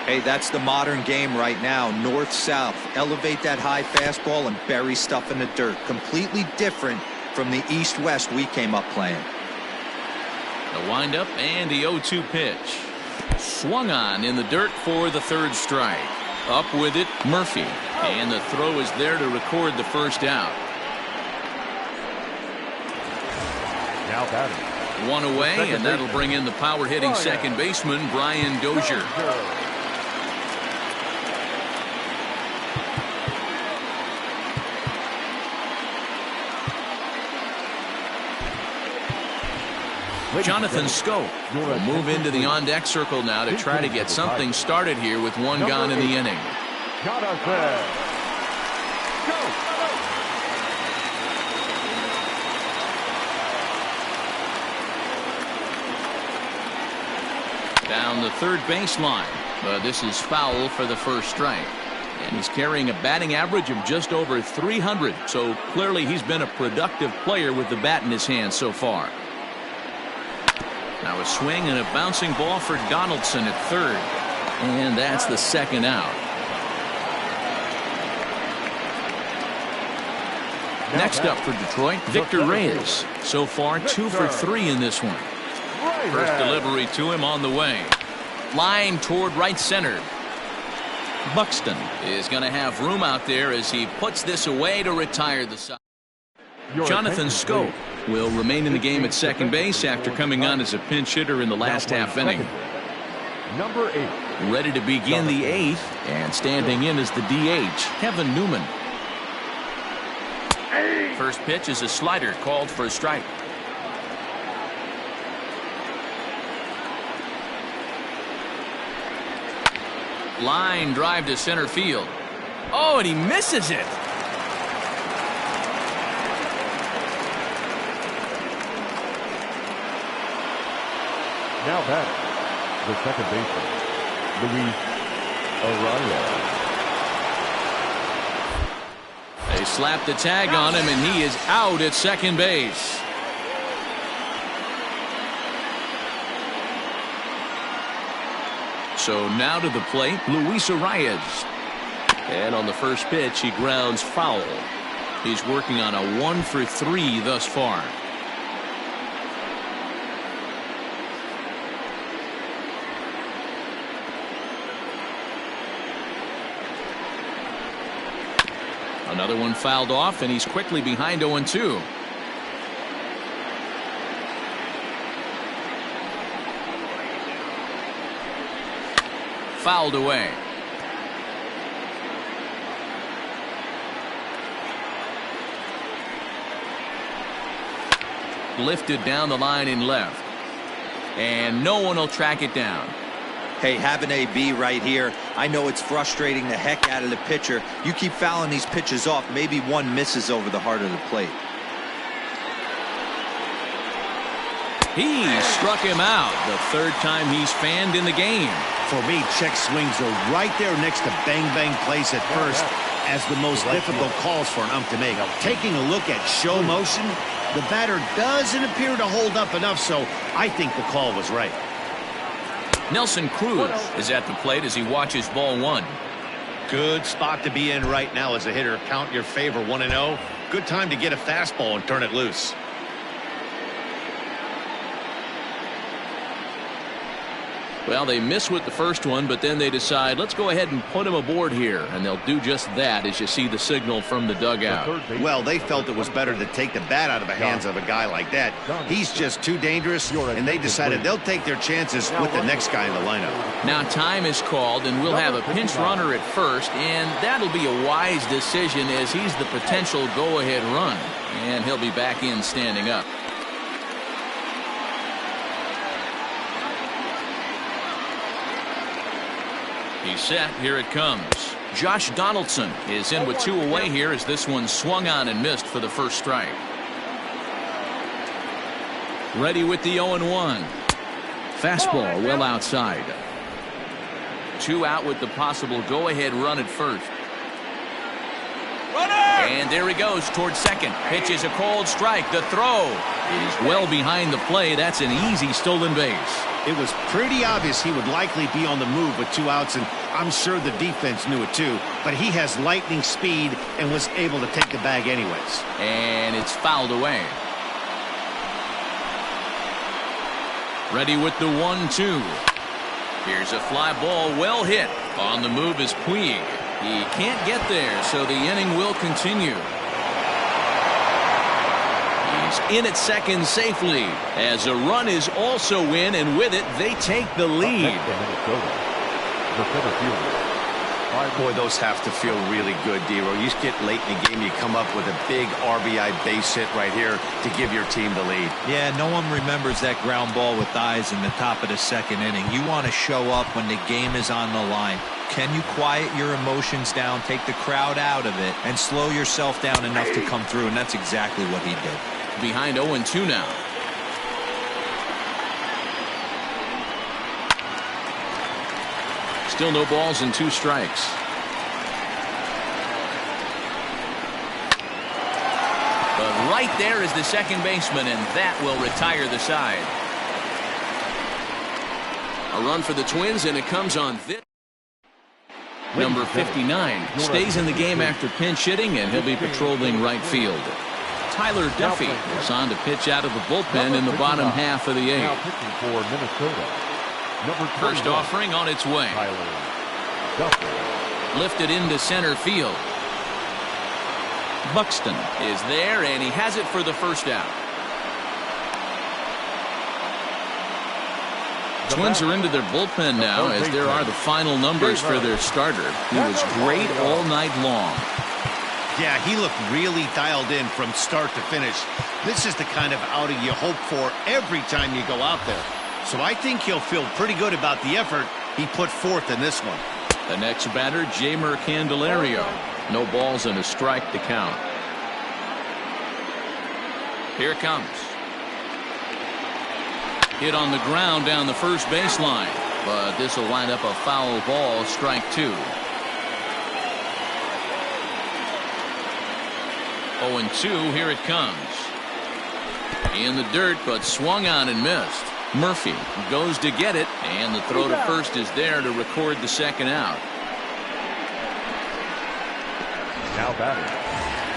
Hey, that's the modern game right now. North-south. Elevate that high fastball and bury stuff in the dirt. Completely different from the east-west we came up playing. The windup and the 0-2 pitch. Swung on in the dirt for the third strike. Up with it, Murphy. And the throw is there to record the first out. Now batting. One away, and that'll bring in the power-hitting second baseman, Brian Dozier. Jonathan Scope will move into the on-deck circle now to try to get something started here with one gone in the inning. Jonathan Scope. Down the third baseline, but this is foul for the first strike. And he's carrying a batting average of just over 300, so clearly he's been a productive player with the bat in his hand so far. Now a swing and a bouncing ball for Donaldson at third. And that's the second out. Next up for Detroit, Victor Reyes. So far 2 for 3 in this one. First delivery to him on the way. Line toward right center. Buxton is going to have room out there as he puts this away to retire the side. Jonathan Scope will remain in the game at second base after coming on as a pinch hitter in the last half inning. Number 8. Ready to begin the 8th, and standing in as the DH, Kevin Newman. First pitch is a slider called for a strike. Line drive to center field. Oh, and he misses it. Now back, the second baseman, Luis Arraez. They slap the tag on him, and he is out at second base. So now to the plate, Luis Arraez. And on the first pitch, he grounds foul. He's working on a 1 for 3 thus far. Another one fouled off, and he's quickly behind 0-2. Fouled away. Lifted down the line in left. And no one will track it down. Hey, have an AB right here. I know it's frustrating the heck out of the pitcher. You keep fouling these pitches off, maybe one misses over the heart of the plate. He struck him out, the third time he's fanned in the game. For me, check swings are right there next to bang-bang plays at first as the most difficult calls for an ump to make. Taking a look at show motion, the batter doesn't appear to hold up enough, so I think the call was right. Nelson Cruz is at the plate as he watches ball 1. Good spot to be in right now as a hitter. Count your favor 1-0. Good time to get a fastball and turn it loose. Well, they miss with the first one, but then they decide, let's go ahead and put him aboard here. And they'll do just that as you see the signal from the dugout. Well, they felt it was better to take the bat out of the hands of a guy like that. He's just too dangerous, and they decided they'll take their chances with the next guy in the lineup. Now time is called, and we'll have a pinch runner at first, and that'll be a wise decision as he's the potential go-ahead run. And he'll be back in standing up. He's set. Here it comes. Josh Donaldson is in with 2 away here as this one swung on and missed for the first strike. Ready with the 0-1. Fastball well outside. 2 out with the possible go-ahead run at first. And there he goes towards second. Pitch is a cold strike. The throw is well behind the play. That's an easy stolen base. It was pretty obvious he would likely be on the move with 2 outs, and I'm sure the defense knew it too. But he has lightning speed and was able to take the bag anyways. And it's fouled away. Ready with the 1-2. Here's a fly ball well hit. On the move is Puig. He can't get there, so the inning will continue. He's in at second safely as a run is also in, and with it they take the lead. Boy, those have to feel really good, Dero. You get late in the game, you come up with a big RBI base hit right here to give your team the lead. Yeah, no one remembers that ground ball with eyes in the top of the second inning. You want to show up when the game is on the line. Can you quiet your emotions down, take the crowd out of it, and slow yourself down enough to come through? And that's exactly what he did. Behind 0-2 now. Still no balls and 2 strikes. But right there is the second baseman, and that will retire the side. A run for the Twins, and it comes on this. Number 59 stays in the game after pinch hitting, and he'll be patrolling right field. Tyler Duffy is on to pitch out of the bullpen in the bottom half of the 8th. First offering on its way. Lifted into center field. Buxton is there, and he has it for the first out. Twins are into their bullpen now, as there are the final numbers for their starter. He was great all night long. Yeah, he looked really dialed in from start to finish. This is the kind of outing you hope for every time you go out there. So I think he'll feel pretty good about the effort he put forth in this one. The next batter, Jamer Candelario. No balls and a strike to count. Here it comes. Hit on the ground down the first baseline, but this will wind up a foul ball, strike 2. 0-2, here it comes. In the dirt, but swung on and missed. Murphy goes to get it, and the throw to first is there to record the second out. Now batting,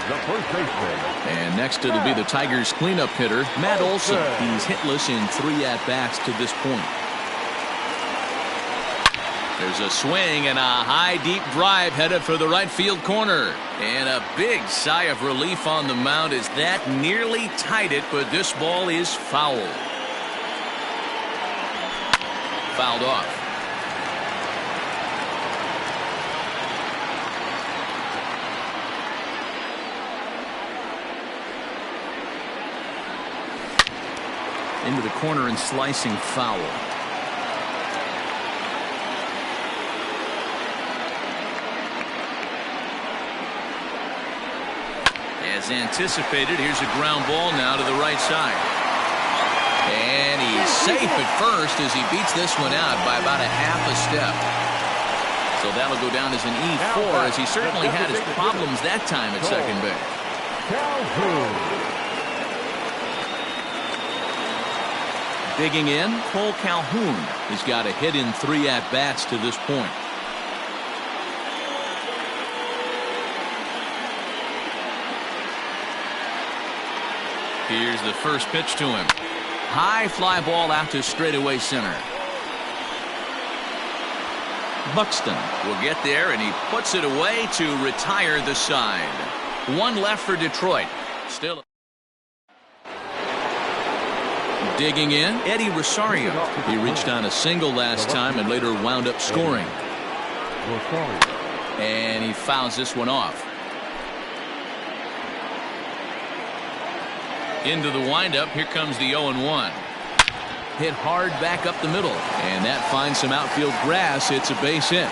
the first baseman. And next it'll be the Tigers cleanup hitter, Matt Olson. He's hitless in 3 at-bats to this point. There's a swing and a high deep drive headed for the right field corner. And a big sigh of relief on the mound as that nearly tied it, but this ball is foul. Fouled off. Into the corner and slicing foul. As anticipated, here's a ground ball now to the right side. And he's safe at first as he beats this one out by about a half a step. So that'll go down as an E4, as he certainly had his problems that time at second base. Digging in, Cole Calhoun has got a hit in 3 at-bats to this point. Here's the first pitch to him. High fly ball out to straightaway center. Buxton will get there, and he puts it away to retire the side. 1 left for Detroit. Still digging in, Eddie Rosario. He reached on a single last time and later wound up scoring. And he fouls this one off. Into the windup, here comes the 0-1. Hit hard back up the middle, and that finds some outfield grass. It's a base hit.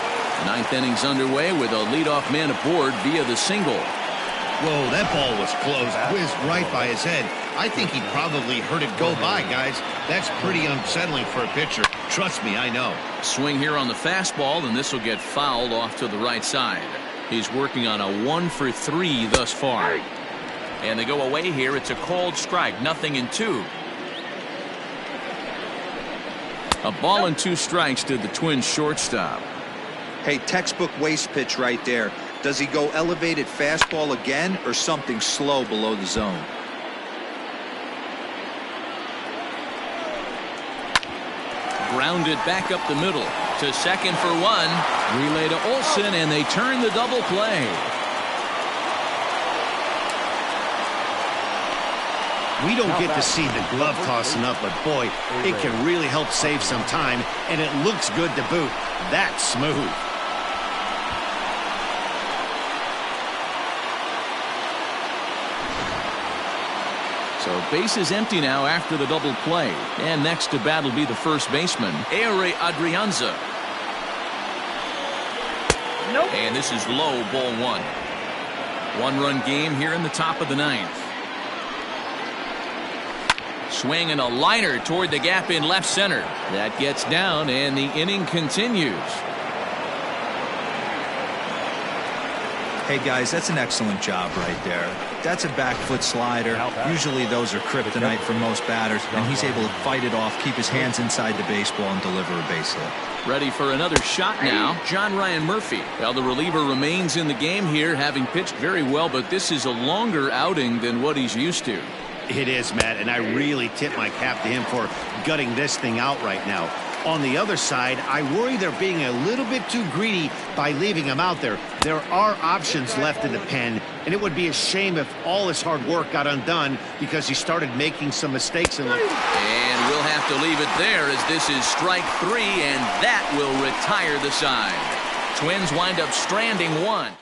9th inning's underway with a leadoff man aboard via the single. Whoa, that ball was close. Whizzed right by his head. I think he probably heard it go by, guys. That's pretty unsettling for a pitcher. Trust me, I know. Swing here on the fastball, and this will get fouled off to the right side. He's working on a 1 for 3 thus far. And they go away here. It's a called strike, 0-2. A ball and 2 strikes to the Twins shortstop. Hey, textbook waste pitch right there. Does he go elevated fastball again or something slow below the zone? Grounded back up the middle. To second for one. Relay to Olsen, and they turn the double play. We don't get to see the glove tossing up, but boy, it can really help save some time, and it looks good to boot. That's smooth. So base is empty now after the double play. And next to bat will be the first baseman, Ehire Adrianza. Nope. And this is low, ball one. One-run game here in the top of the ninth. Swing and a liner toward the gap in left center. That gets down, and the inning continues. Hey guys, that's an excellent job right there. That's a back foot slider. Usually those are kryptonite for most batters, and he's able to fight it off, keep his hands inside the baseball, and deliver a base hit. Ready for another shot now, John Ryan Murphy. Well, the reliever remains in the game here, having pitched very well, but this is a longer outing than what he's used to. It is, Matt, and I really tip my cap to him for gutting this thing out right now. On the other side, I worry they're being a little bit too greedy by leaving him out there. There are options left in the pen, and it would be a shame if all his hard work got undone because he started making some mistakes. And we'll have to leave it there as this is strike three, and that will retire the side. Twins wind up stranding one.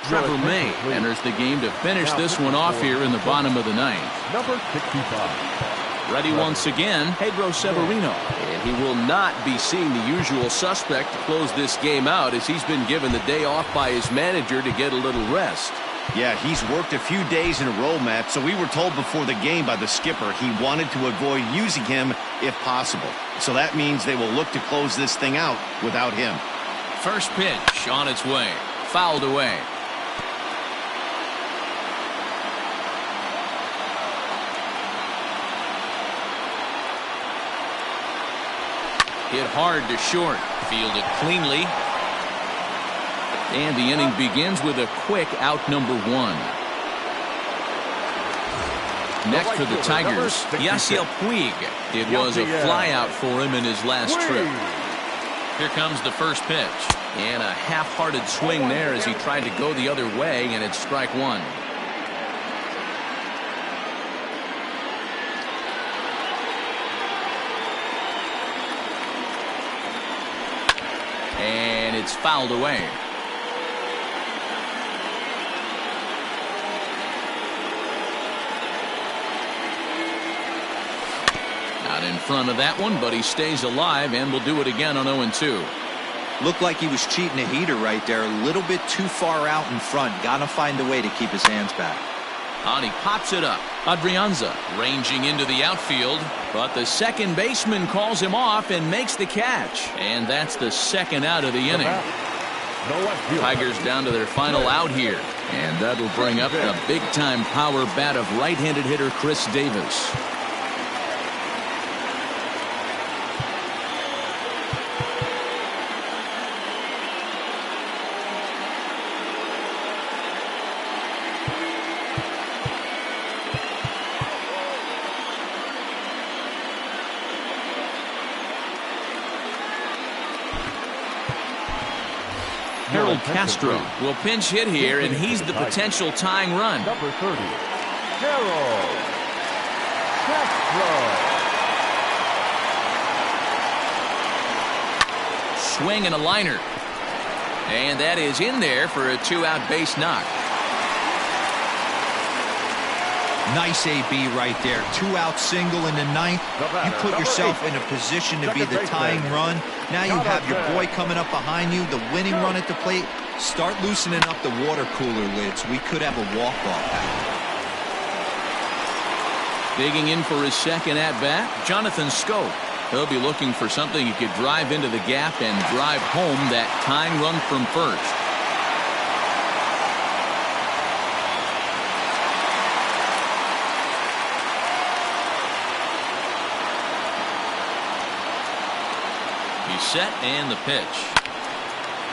Trevor May enters the game to finish this one off here in the bottom of the ninth. Number 65. Ready once again, Pedro Severino. And he will not be seeing the usual suspect to close this game out, as he's been given the day off by his manager to get a little rest. Yeah, he's worked a few days in a row, Matt, so we were told before the game by the skipper he wanted to avoid using him if possible. So that means they will look to close this thing out without him. First pitch on its way. Fouled away. Hit hard to short. Fielded cleanly. And the inning begins with a quick out number one. Next for the Tigers, Yasiel Puig. It was a flyout for him in his last trip. Here comes the first pitch. And a half-hearted swing there as he tried to go the other way, and it's strike one. And it's fouled away. Out in front of that one, but he stays alive and will do it again on 0-2. Looked like he was cheating a heater right there. A little bit too far out in front. Gotta find a way to keep his hands back. And he pops it up. Adrianza ranging into the outfield, but the second baseman calls him off and makes the catch. And that's the second out of the inning. Tigers down to their final out here. And that'll bring up the big-time power bat of right-handed hitter Chris Davis. Castro will pinch hit here, and he's the potential tying run. Number 30, Harold Castro. Swing and a liner. And that is in there for a two-out base knock. Nice AB right there. Two-out single in the ninth. You put yourself in a position to be the tying run. Now you have your boy coming up behind you, the winning run at the plate. Start loosening up the water cooler lids. We could have a walk-off happen. Digging in for his second at-bat, Jonathan Schoop. He'll be looking for something he could drive into the gap and drive home that tying run from first. Set and the pitch.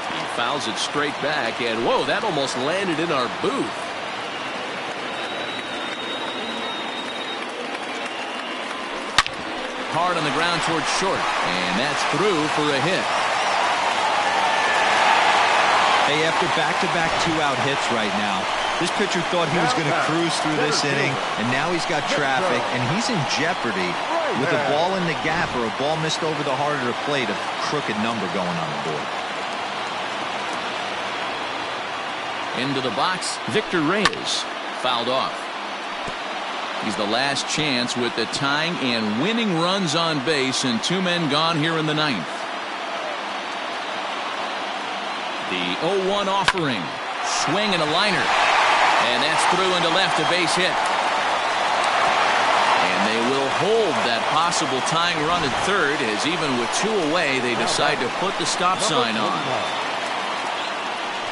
He fouls it straight back, and whoa, that almost landed in our booth. hard on the ground towards short, and that's through for a hit. Hey, after back-to-back two-out hits right now, this pitcher thought he was going to cruise through this inning, and now he's got traffic, and he's in jeopardy with a ball in the gap or a ball missed over the heart of the plate, a crooked number going on the board. Into the box, Victor Reyes fouled off. He's the last chance with the tying and winning runs on base, and two men gone here in the ninth. The 0-1 offering. Swing and a liner. And that's through into left, a base hit. And they will hold that possible tying run at third, as even with two away, they decide to put the stop sign on.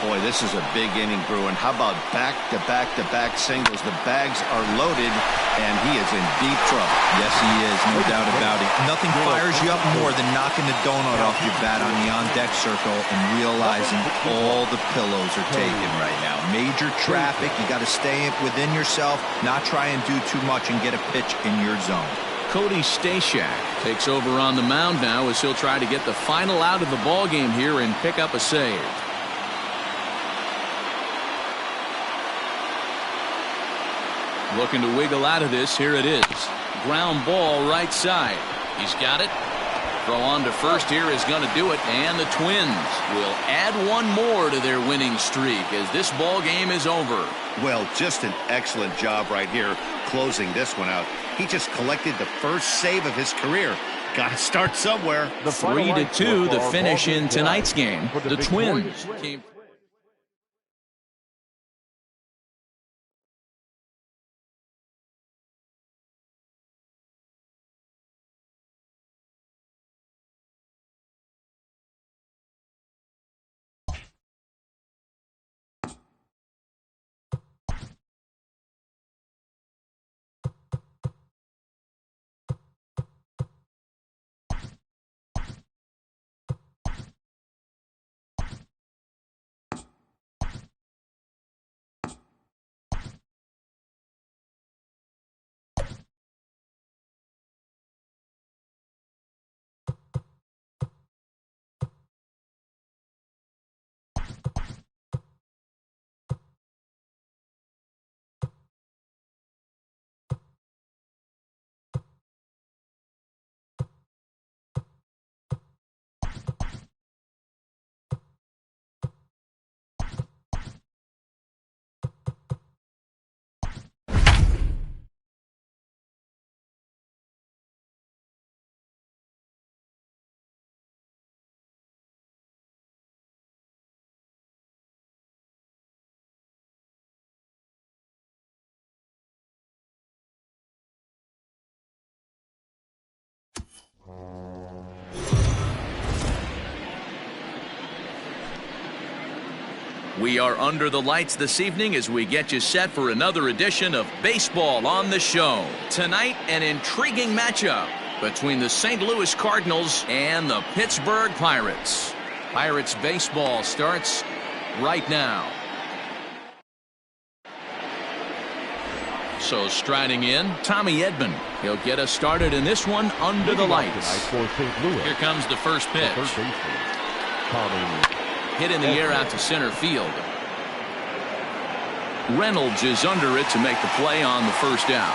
Boy, this is a big inning, Bruin. How about back-to-back-to-back singles? The bags are loaded, and he is in deep trouble. Yes, he is, no doubt about it. Nothing fires you up more than knocking the donut off your bat on the on-deck circle and realizing all the pillows are taken right now. Major traffic. You got to stay within yourself, not try and do too much and get a pitch in your zone. Cody Stashak takes over on the mound now as he'll try to get the final out of the ball game here and pick up a save. Looking to wiggle out of this. Here it is. Ground ball right side. He's got it. Throw on to first here is going to do it, and the Twins will add one more to their winning streak as this ball game is over. Well, just an excellent job right here closing this one out. He just collected the first save of his career. Got to start somewhere. 3-2 the finish in tonight's game. The Twins came. We are under the lights this evening as we get you set for another edition of Baseball on the Show. Tonight, an intriguing matchup between the St. Louis Cardinals and the Pittsburgh Pirates. Pirates baseball starts right now. So striding in, Tommy Edman. He'll get us started in this one under the lights. Here comes the first pitch. Hit in the air out to center field. Reynolds is under it to make the play on the first out.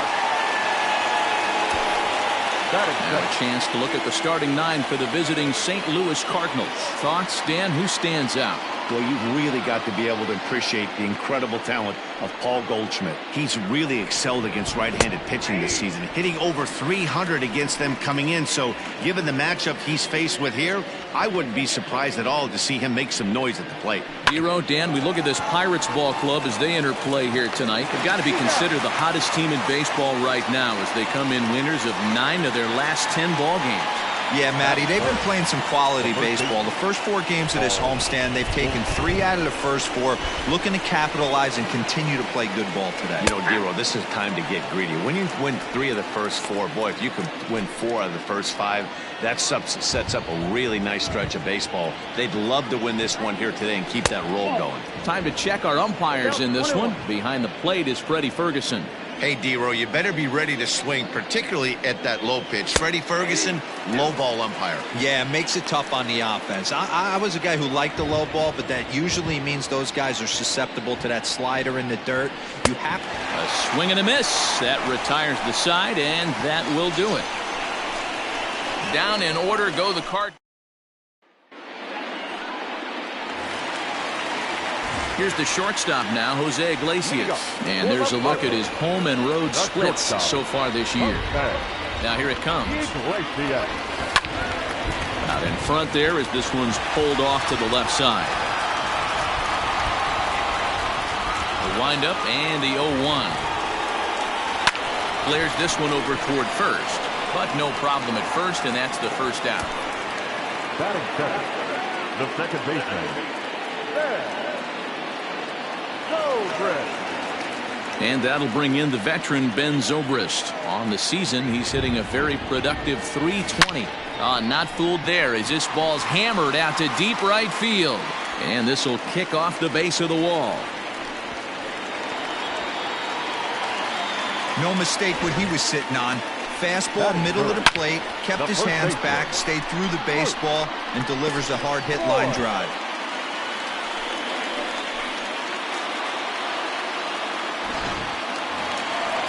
Now a chance to look at the starting nine for the visiting St. Louis Cardinals. Thoughts, Dan? Who stands out? Well, you've really got to be able to appreciate the incredible talent of Paul Goldschmidt. He's really excelled against right-handed pitching this season, hitting over 300 against them coming in. So given the matchup he's faced with here, I wouldn't be surprised at all to see him make some noise at the plate. Zero, Dan, we look at this Pirates ball club as they enter play here tonight. They've got to be considered the hottest team in baseball right now as they come in winners of 9 of their last 10 ball games. Yeah, Matty, they've been playing some quality baseball. The first 4 games of this homestand, they've taken 3 out of the first 4, looking to capitalize and continue to play good ball today. You know, Dero, this is time to get greedy. When you win 3 of the first 4, boy, if you can win 4 out of the first 5, that sets up a really nice stretch of baseball. They'd love to win this one here today and keep that roll going. Time to check our umpires in this one. Behind the plate is Freddie Ferguson. Hey, D-Row, you better be ready to swing, particularly at that low pitch. Freddie Ferguson, low ball umpire. Yeah, it makes it tough on the offense. I was a guy who liked the low ball, but that usually means those guys are susceptible to that slider in the dirt. You have a swing and a miss. That retires the side, and that will do it. Down in order go the Cardinals. Here's the shortstop now, Jose Iglesias. And there's a look at his home and road splits so far this year. Now here it comes. Out in front there as this one's pulled off to the left side. The windup and the 0-1. Flares this one over toward first. But no problem at first, and that's the first out. Batting second, the second baseman. And that'll bring in the veteran Ben Zobrist. On the season, he's hitting a very productive .320. Not fooled there as this ball's hammered out to deep right field. And this will kick off the base of the wall. no mistake what he was sitting on. Fastball, middle of the plate, kept his hands back, stayed through the baseball, and delivers a hard-hit line drive.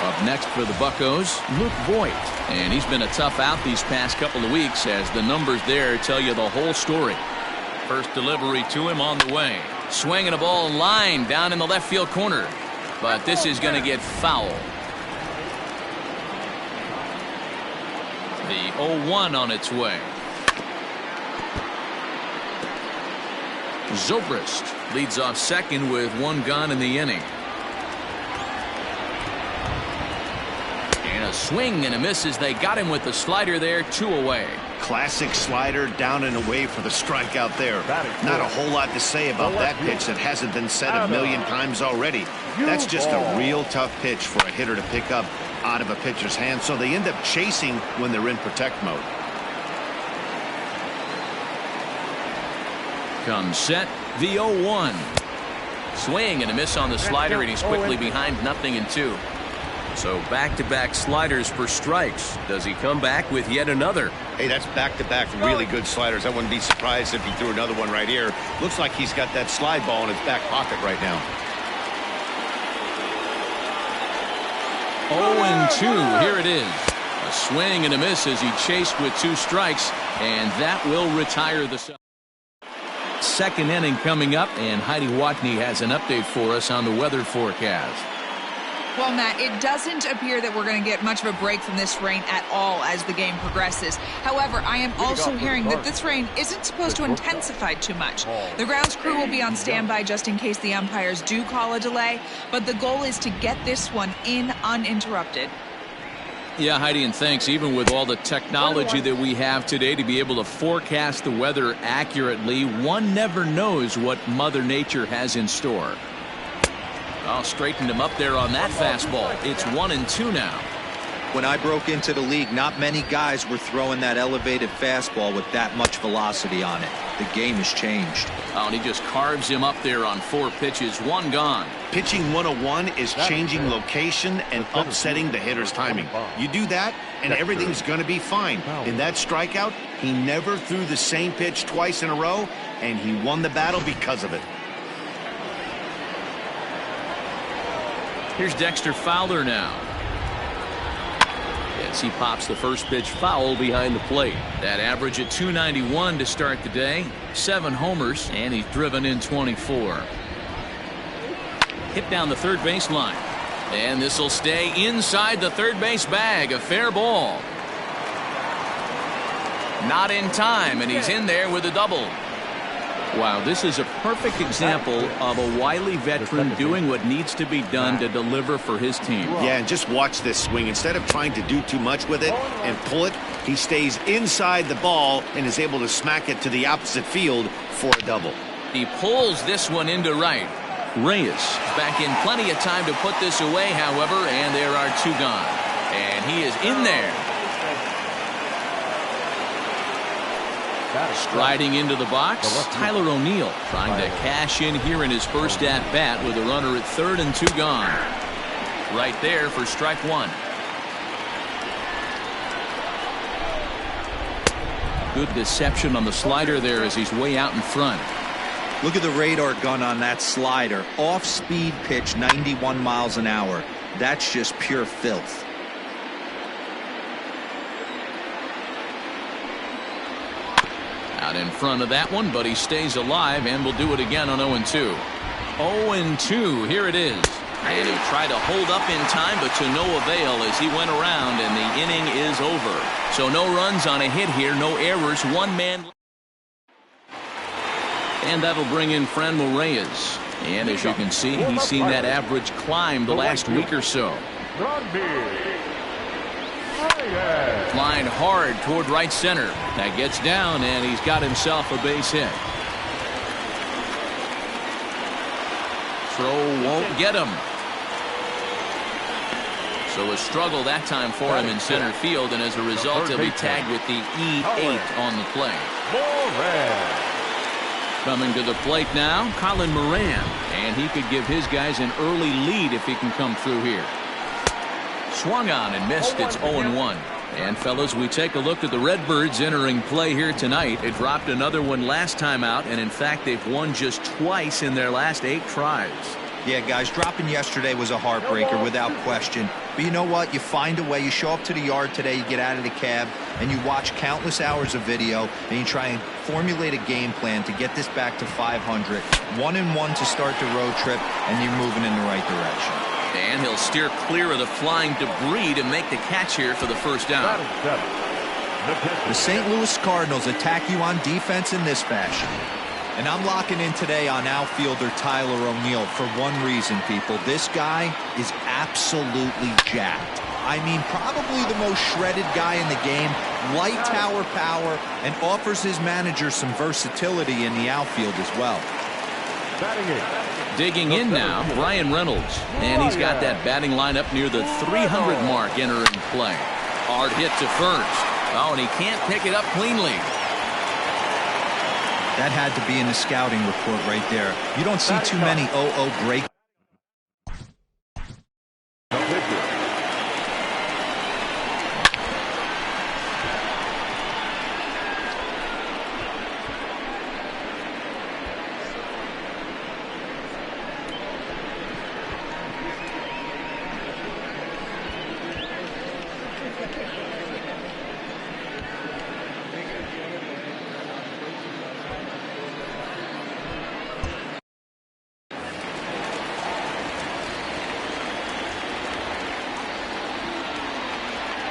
Up next for the Buccos, Luke Voigt. And he's been a tough out these past couple of weeks as the numbers there tell you the whole story. First delivery to him on the way. Swinging a ball line down in the left field corner. But this is going to get foul. The 0-1 on its way. Zobrist leads off second with one gone in the inning. And a swing and a miss as they got him with the slider there, 2 away. Classic slider down and away for the strikeout there. Not a whole lot to say about that pitch that hasn't been said a million times already. That's just a real tough pitch for a hitter to pick up out of a pitcher's hand, so they end up chasing when they're in protect mode. Comes set, the 0-1. Swing and a miss on the slider, and he's quickly behind 0-2. So back-to-back sliders for strikes. Does he come back with yet another? Hey, that's back-to-back really good sliders. I wouldn't be surprised if he threw another one right here. Looks like he's got that slide ball in his back pocket right now. 0-2, here it is. A swing and a miss as he chased with 2 strikes, and that will retire the second inning coming up, and Heidi Watney has an update for us on the weather forecast. Well, Matt, it doesn't appear that we're going to get much of a break from this rain at all as the game progresses. However, I am also hearing that this rain isn't supposed to intensify too much. The grounds crew will be on standby just in case the umpires do call a delay, but the goal is to get this one in uninterrupted. Yeah, Heidi, and thanks. Even with all the technology that we have today to be able to forecast the weather accurately, one never knows what Mother Nature has in store. Oh, straightened him up there on that fastball. It's 1-2 now. When I broke into the league, not many guys were throwing that elevated fastball with that much velocity on it. The game has changed. Oh, and he just carves him up there on 4 pitches, 1 gone. Pitching 101 is changing location and upsetting the hitter's timing. You do that, and everything's going to be fine. In that strikeout, he never threw the same pitch twice in a row, and he won the battle because of it. Here's Dexter Fowler now. Yes, he pops the first pitch foul behind the plate. That average at .291 to start the day. 7 homers, and he's driven in 24. Hit down the third baseline. And this will stay inside the third base bag. A fair ball. Not in time, and he's in there with a double. Wow, this is a perfect example of a wily veteran doing what needs to be done to deliver for his team. Yeah, and just watch this swing. Instead of trying to do too much with it and pull it, he stays inside the ball and is able to smack it to the opposite field for a double. He pulls this one into right. Reyes back in plenty of time to put this away, however, and there are 2 gone. And he is in there. Striding into the box, Tyler O'Neill trying to cash in here in his first at-bat with a runner at third and 2 gone. right there for strike one. Good deception on the slider there as he's way out in front. Look at the radar gun on that slider. Off-speed pitch, 91 miles an hour. That's just pure filth. Out in front of that one, but he stays alive and will do it again on 0-2. 0-2, here it is. And he tried to hold up in time, but to no avail as he went around, and the inning is over. So no runs on a hit here, no errors, one man. And that'll bring in Franmil Reyes. And as you can see, he's seen that average climb the last week or so. Flying hard toward right center. That gets down, and he's got himself a base hit. Throw won't get him. So a struggle that time for him in center field, and as a result, he'll be tagged with the E8 on the play. Coming to the plate now, Colin Moran, and he could give his guys an early lead if he can come through here. Swung on and missed. It's 0-1. And fellas, we take a look at the Redbirds entering play here tonight. They dropped another one last time out, and in fact, they've won just twice in their last 8 tries. Yeah, guys, dropping yesterday was a heartbreaker without question. But you know what? You find a way. You show up to the yard today, you get out of the cab, and you watch countless hours of video, and you try and formulate a game plan to get this back to 500. 1-1 to start the road trip, and you're moving in the right direction. And he'll steer clear of the flying debris to make the catch here for the first down. The St. Louis Cardinals attack you on defense in this fashion. And I'm locking in today on outfielder Tyler O'Neill for one reason, people. This guy is absolutely jacked. I mean, probably the most shredded guy in the game. Light tower power, and offers his manager some versatility in the outfield as well. Digging in now, Brian Reynolds. And he's got that batting lineup near the 300 mark entering play. Hard hit to first. Oh, and he can't pick it up cleanly. That had to be in the scouting report right there. You don't see too many 0-0 break.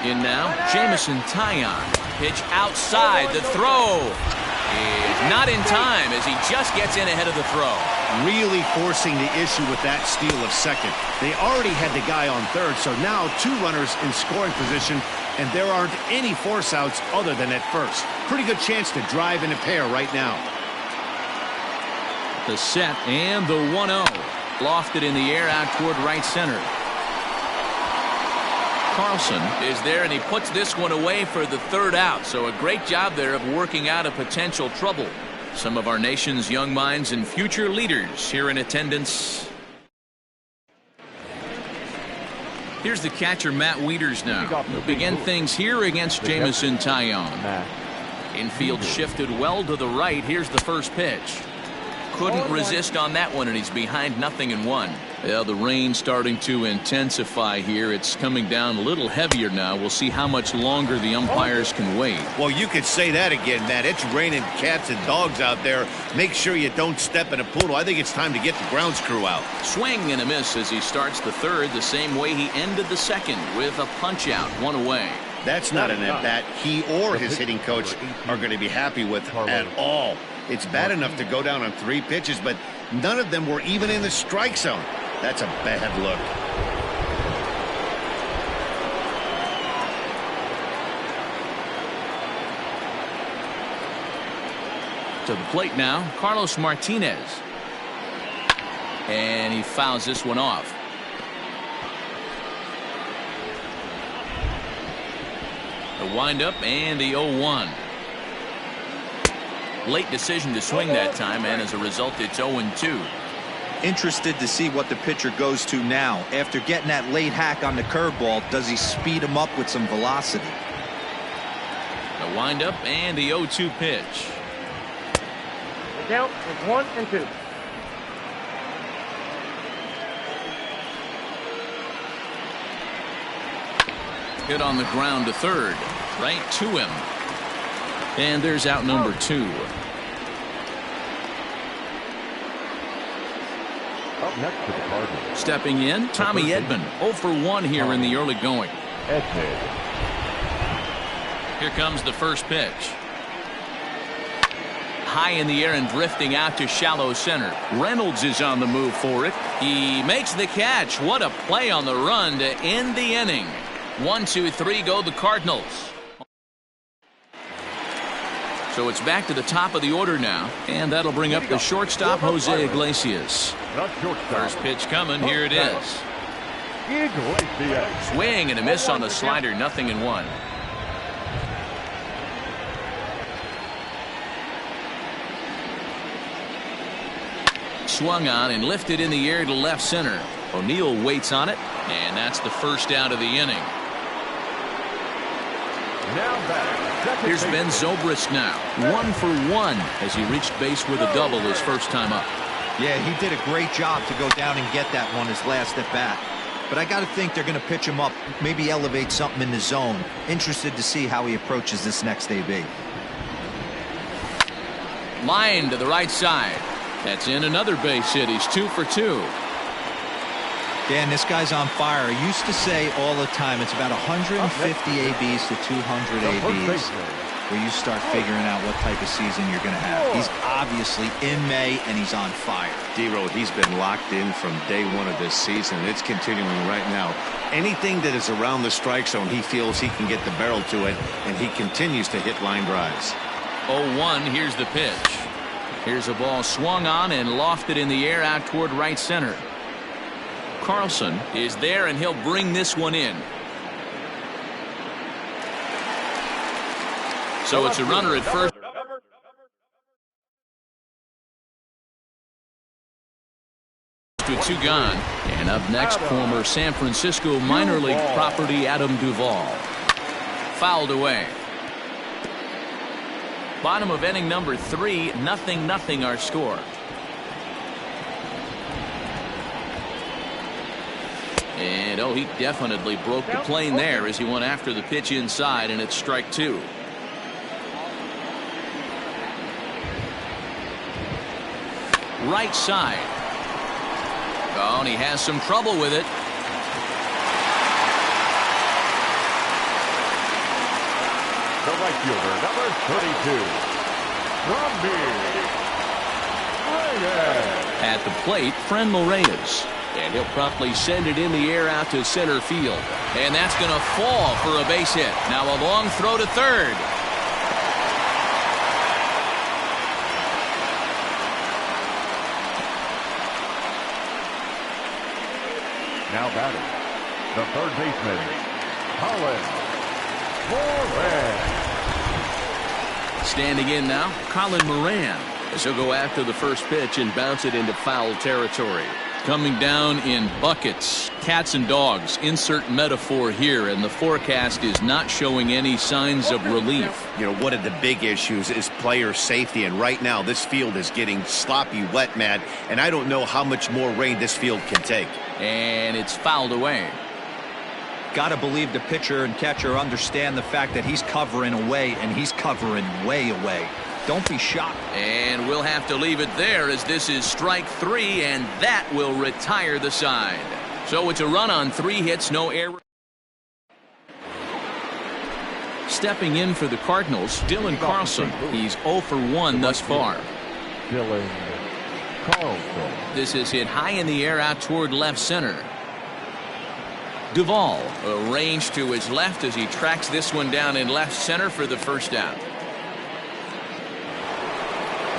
In now, Jameson Taillon. Pitch outside. The throw is not in time as he just gets in ahead of the throw. Really forcing the issue with that steal of second. They already had the guy on third, so now 2 runners in scoring position, and there aren't any force outs other than at first. Pretty good chance to drive in a pair right now. The set and the 1-0. Lofted in the air out toward right center. Carlson is there, and he puts this one away for the 3rd out. So a great job there of working out a potential trouble. Some of our nation's young minds and future leaders here in attendance. Here's the catcher, Matt Wieters now. He'll begin things here against Jameson Taillon. Infield shifted well to the right. Here's the first pitch. Couldn't resist on that one, and he's behind 0-1. Yeah, the rain starting to intensify here. It's coming down a little heavier now. We'll see how much longer the umpires can wait. Well, you could say that again, Matt. It's raining cats and dogs out there. Make sure you don't step in a poodle. I think it's time to get the grounds crew out. Swing and a miss as he starts the 3rd, the same way he ended the 2nd with a punch out, 1 away. That's not an at-bat he or his hitting coach are going to be happy with at all. It's bad enough to go down on 3 pitches, but none of them were even in the strike zone. That's a bad look. To the plate now, Carlos Martinez. And he fouls this one off. The windup and the 0-1. Late decision to swing that time, and as a result, it's 0-2. Interested to see what the pitcher goes to now. After getting that late hack on the curveball, does he speed him up with some velocity? The windup and the 0-2 pitch. The count is 1-2. Hit on the ground to third. Right to him. And there's out number 2. Up next to the Cardinals. Stepping in, Tommy Edman. 0 for 1 here in the early going. Edman. Here comes the first pitch. High in the air and drifting out to shallow center. Reynolds is on the move for it. He makes the catch. What a play on the run to end the inning. 1, 2, 3 go the Cardinals. So it's back to the top of the order now, and that'll bring up the shortstop, Jose Iglesias. First pitch coming, here it is. Swing and a miss on the slider, 0-1. Swung on and lifted in the air to left center. O'Neill waits on it, and that's the first out of the inning. Here's Ben Zobrist now, 1 for 1 as he reached base with a double his first time up. Yeah, he did a great job to go down and get that one his last at bat. But I got to think they're going to pitch him up, maybe elevate something in the zone. Interested to see how he approaches this next AB. Line to the right side. That's in another base hit. He's 2 for 2. Dan, this guy's on fire. I used to say all the time, it's about 150 ABs to 200 ABs where you start figuring out what type of season you're going to have. He's obviously in May, and he's on fire. D-Road, he's been locked in from day 1 of this season. It's continuing right now. Anything that is around the strike zone, he feels he can get the barrel to it, and he continues to hit line drives. 0-1, here's the pitch. Here's a ball swung on and lofted in the air out toward right center. Carlson is there, and he'll bring this one in. So it's a runner at first. With 2 gone. And up next, former San Francisco minor league property Adam Duvall. Fouled away. Bottom of inning number 3, 0-0 our score. And he definitely broke the plane there as he went after the pitch inside, and it's strike 2. Right side. And he has some trouble with it. The right fielder, number 32, Ryan. At the plate, Frenmel Reyes. And he'll promptly send it in the air out to center field. And that's going to fall for a base hit. Now a long throw to third. Now batting, the third baseman, Colin Moran. Standing in now, Colin Moran, as he'll go after the first pitch and bounce it into foul territory. Coming down in buckets, cats and dogs, insert metaphor here, and the forecast is not showing any signs of relief. You know, one of the big issues is player safety, and right now this field is getting sloppy wet, Matt, and I don't know how much more rain this field can take. And it's fouled away. Got to believe the pitcher and catcher understand the fact that he's covering away, and he's covering way away. Don't be shocked. And we'll have to leave it there as this is strike 3, and that will retire the side. So it's a run on 3 hits, no error. Stepping in for the Cardinals, Dylan Carlson. He's 0 for 1 thus far. Dylan Carlson. This is hit high in the air out toward left center. Duvall arranged to his left as he tracks this one down in left center for the first out.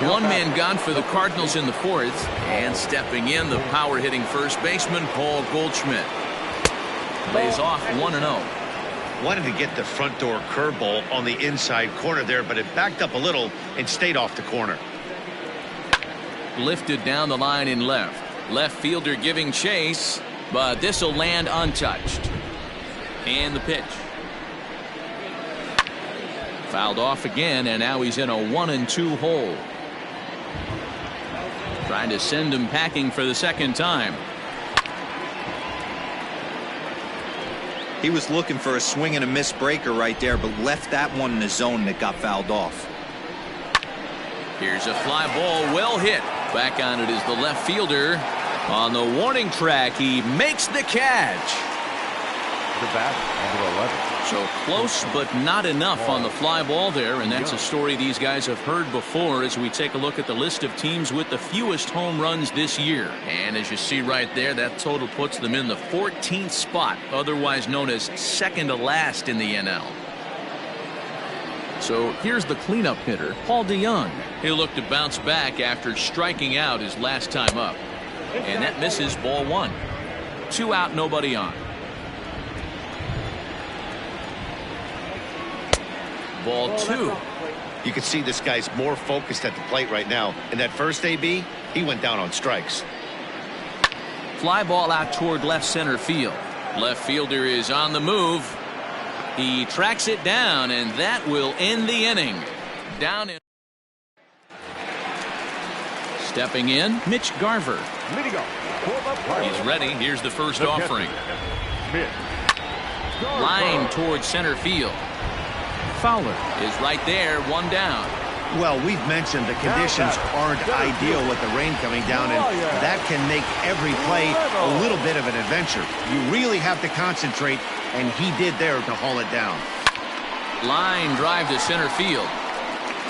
One man gone for the Cardinals in the 4th, and stepping in, the power-hitting first baseman, Paul Goldschmidt. Lays off 1-0. Wanted to get the front door curveball on the inside corner there, but it backed up a little and stayed off the corner. Lifted down the line in left. Left fielder giving chase, but this will land untouched. And the pitch. Fouled off again, and now he's in a 1-2 hole. Trying to send him packing for the second time. He was looking for a swing and a miss breaker right there, but left that one in the zone that got fouled off. Here's a fly ball, well hit. Back on it is the left fielder. On the warning track, he makes the catch. The bat, number 11. So close, but not enough on the fly ball there, and that's a story these guys have heard before as we take a look at the list of teams with the fewest home runs this year. And as you see right there, that total puts them in the 14th spot, otherwise known as second to last in the NL. So here's the cleanup hitter, Paul DeYoung. He'll look to bounce back after striking out his last time up. And that misses, ball one. 2 out, nobody on. Ball 2. You can see this guy's more focused at the plate right now. In that first AB, he went down on strikes. Fly ball out toward left center field. Left fielder is on the move. He tracks it down, and that will end the inning. Down in. Stepping in, Mitch Garver. He's ready. Here's the first offering. Line towards center field. Fowler is right there, 1 down. Well, we've mentioned the conditions aren't ideal with the rain coming down, and that can make every play a little bit of an adventure. You really have to concentrate, and he did there to haul it down. Line drive to center field.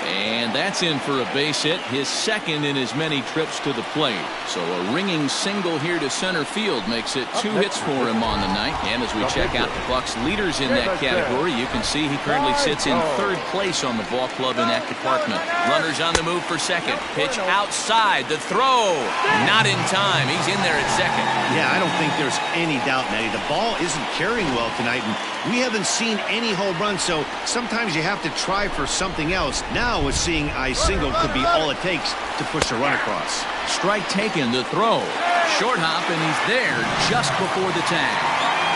And that's in for a base hit, his second in as many trips to the plate. So a ringing single here to center field makes it 2 hits for him on the night. And as we check out the Bucs leaders in that category, you can see he currently sits in 3rd place on the ball club in that department. Runners on the move for second. Pitch outside. The throw. Not in time. He's in there at second. Yeah, I don't think there's any doubt, Nettie. The ball isn't carrying well tonight, and we haven't seen any home runs, so sometimes you have to try for something else. Now with seeing a single could be all it takes to push a run across. Strike taken, the throw. Short hop, and he's there just before the tag.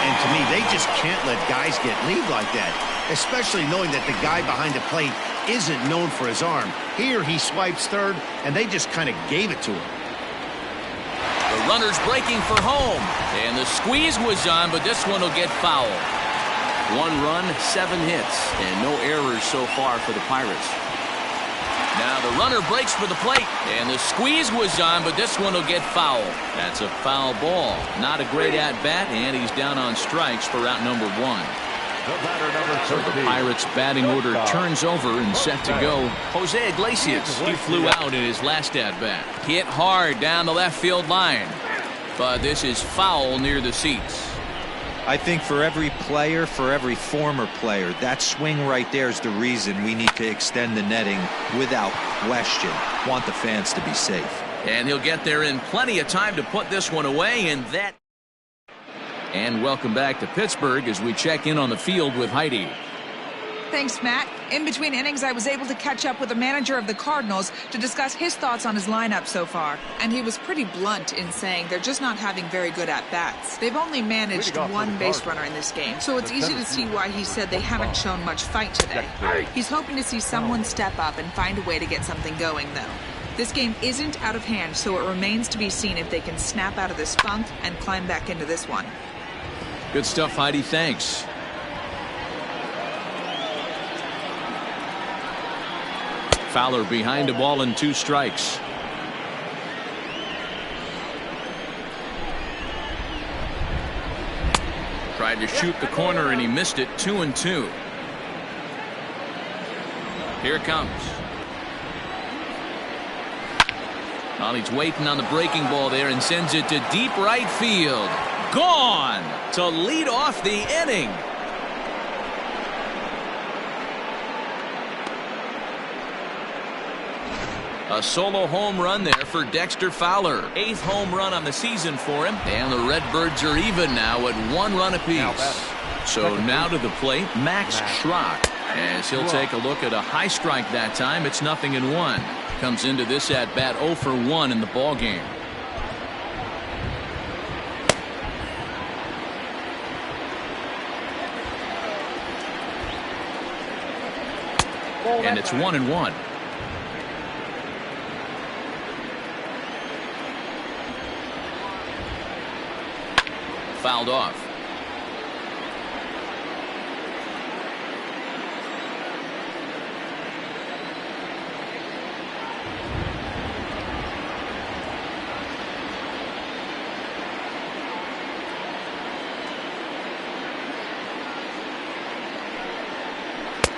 And to me, they just can't let guys get lead like that, especially knowing that the guy behind the plate isn't known for his arm. Here he swipes third, and they just kind of gave it to him. The runner's breaking for home, and the squeeze was on, but this one will get foul. 1 run, 7 hits, and no errors so far for the Pirates. Now the runner breaks for the plate, and the squeeze was on, but this one will get foul. That's a foul ball. Not a great at-bat, and he's down on strikes for out number 1. So the Pirates' batting order turns over and set to go. Jose Iglesias, he flew out in his last at-bat. Hit hard down the left field line, but this is foul near the seats. I think for every player, for every former player, that swing right there is the reason we need to extend the netting without question. Want the fans to be safe. And he'll get there in plenty of time to put this one away, and that. And welcome back to Pittsburgh as we check in on the field with Heidi. Thanks, Matt. In between innings, I was able to catch up with the manager of the Cardinals to discuss his thoughts on his lineup so far. And he was pretty blunt in saying they're just not having very good at-bats. They've only managed 1 base runner in this game, so it's easy to see why he said they haven't shown much fight today. He's hoping to see someone step up and find a way to get something going, though. This game isn't out of hand, so it remains to be seen if they can snap out of this funk and climb back into this one. Good stuff, Heidi. Thanks. Fowler behind a ball and 2 strikes. Tried to shoot the corner and he missed it. 2-2. Here it comes. Well, he's waiting on the breaking ball there and sends it to deep right field. Gone to lead off the inning. A solo home run there for Dexter Fowler. 8th home run on the season for him. And the Redbirds are even now at 1 run apiece. So now to the plate, Max Schrock. As he'll take a look at a high strike that time. It's 0-1. Comes into this at-bat 0 for 1 in the ballgame. And it's 1-1. Fouled off.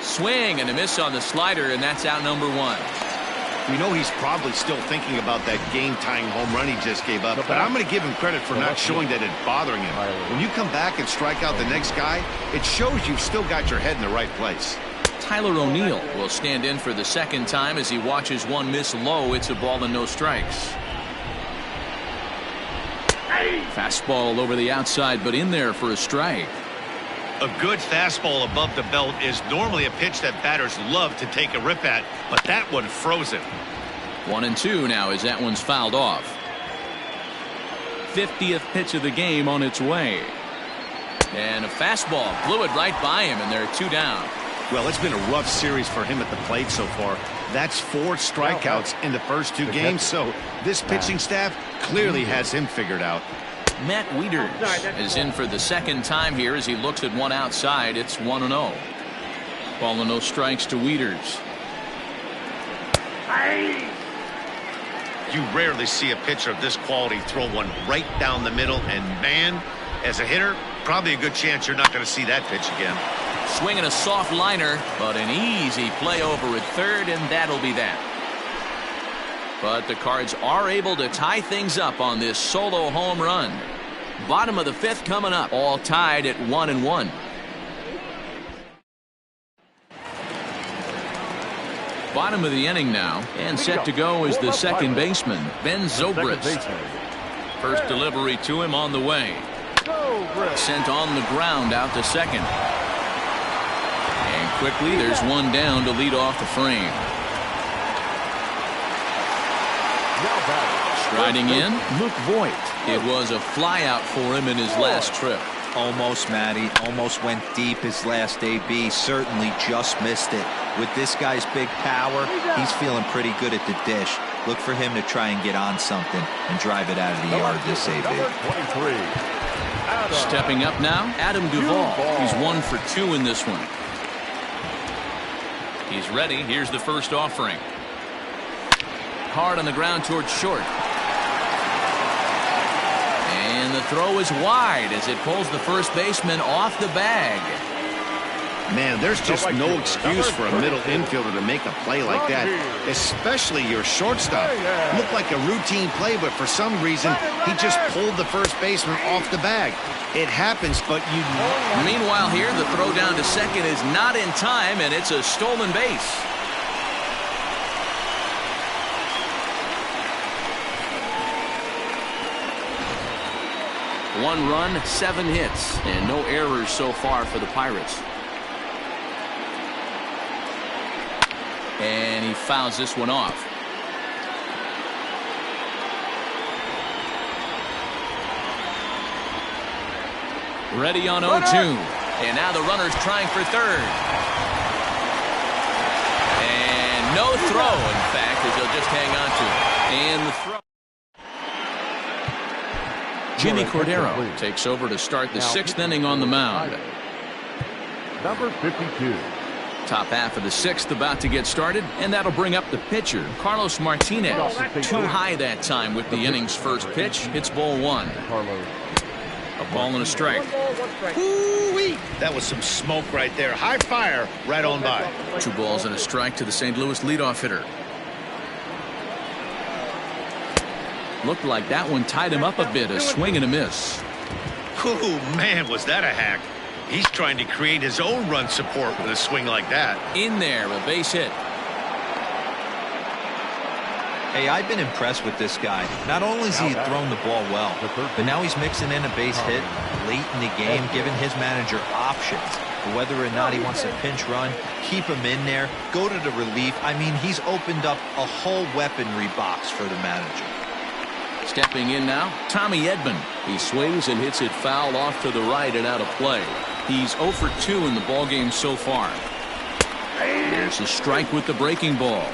Swing and a miss on the slider, and that's out number one. We know he's probably still thinking about that game-tying home run he just gave up, but I'm going to give him credit for not showing that it's bothering him. When you come back and strike out the next guy, it shows you've still got your head in the right place. Tyler O'Neill will stand in for the second time as he watches one miss low. It's a ball and no strikes. Fastball over the outside, but in there for a strike. A good fastball above the belt is normally a pitch that batters love to take a rip at, but that one froze him. 1-2 now as that one's fouled off. 50th pitch of the game on its way. And a fastball blew it right by him, and they're two down. Well, it's been a rough series for him at the plate so far. That's 4 strikeouts in the first 2 games, so this pitching staff clearly has him figured out. Matt Wieters is in for the second time here as he looks at one outside. It's 1-0. Ball and no strikes to Wieters. You rarely see a pitcher of this quality throw one right down the middle, and man, as a hitter, probably a good chance you're not going to see that pitch again. Swinging a soft liner, but an easy play over at third, and that'll be that. But the Cards are able to tie things up on this solo home run. Bottom of the 5th coming up, all tied at 1-1. Bottom of the inning now, and set to go is the second baseman, Ben Zobrist. First delivery to him on the way. Sent on the ground out to second. And quickly there's one down to lead off the frame. Striding in, Luke Voigt. It was a flyout for him in his last trip. Almost, Matty. Almost went deep his last AB. Certainly just missed it. With this guy's big power, he's feeling pretty good at the dish. Look for him to try and get on something and drive it out of the yard this AB. Stepping up now, Adam Duvall. He's 1 for 2 in this one. He's ready. Here's the first offering. Hard on the ground towards short. And the throw is wide as it pulls the first baseman off the bag. Man, there's just no excuse for a middle infielder to make a play like that, especially your shortstop. It looked like a routine play, but for some reason, he just pulled the first baseman off the bag. It happens, but you... Meanwhile here, the throw down to second is not in time, and it's a stolen base. One run, 7 hits, and no errors so far for the Pirates. And he fouls this one off. Ready on 0-2. And now the runner's trying for third. And no throw, in fact, as he'll just hang on to it. And the throw. Jimmy Cordero takes over to start the 6th inning on the mound. Number 52. Top half of the 6th about to get started, and that'll bring up the pitcher, Carlos Martinez. Too high that time with the inning's first pitch. It's ball 1. A ball and a strike. Ooh-wee. That was some smoke right there. High fire right on by. 2 balls and a strike to the St. Louis leadoff hitter. Looked like that one tied him up a bit. A swing and a miss. Ooh, man, was that a hack. He's trying to create his own run support with a swing like that. In there, a base hit. Hey, I've been impressed with this guy. Not only has he thrown the ball well, but now he's mixing in a base hit late in the game, giving his manager options. Whether or not he wants to pinch run, keep him in there, go to the relief. I mean, he's opened up a whole weaponry box for the manager. Stepping in now, Tommy Edman. He swings and hits it foul off to the right and out of play. He's 0 for 2 in the ballgame so far. Here's a strike with the breaking ball.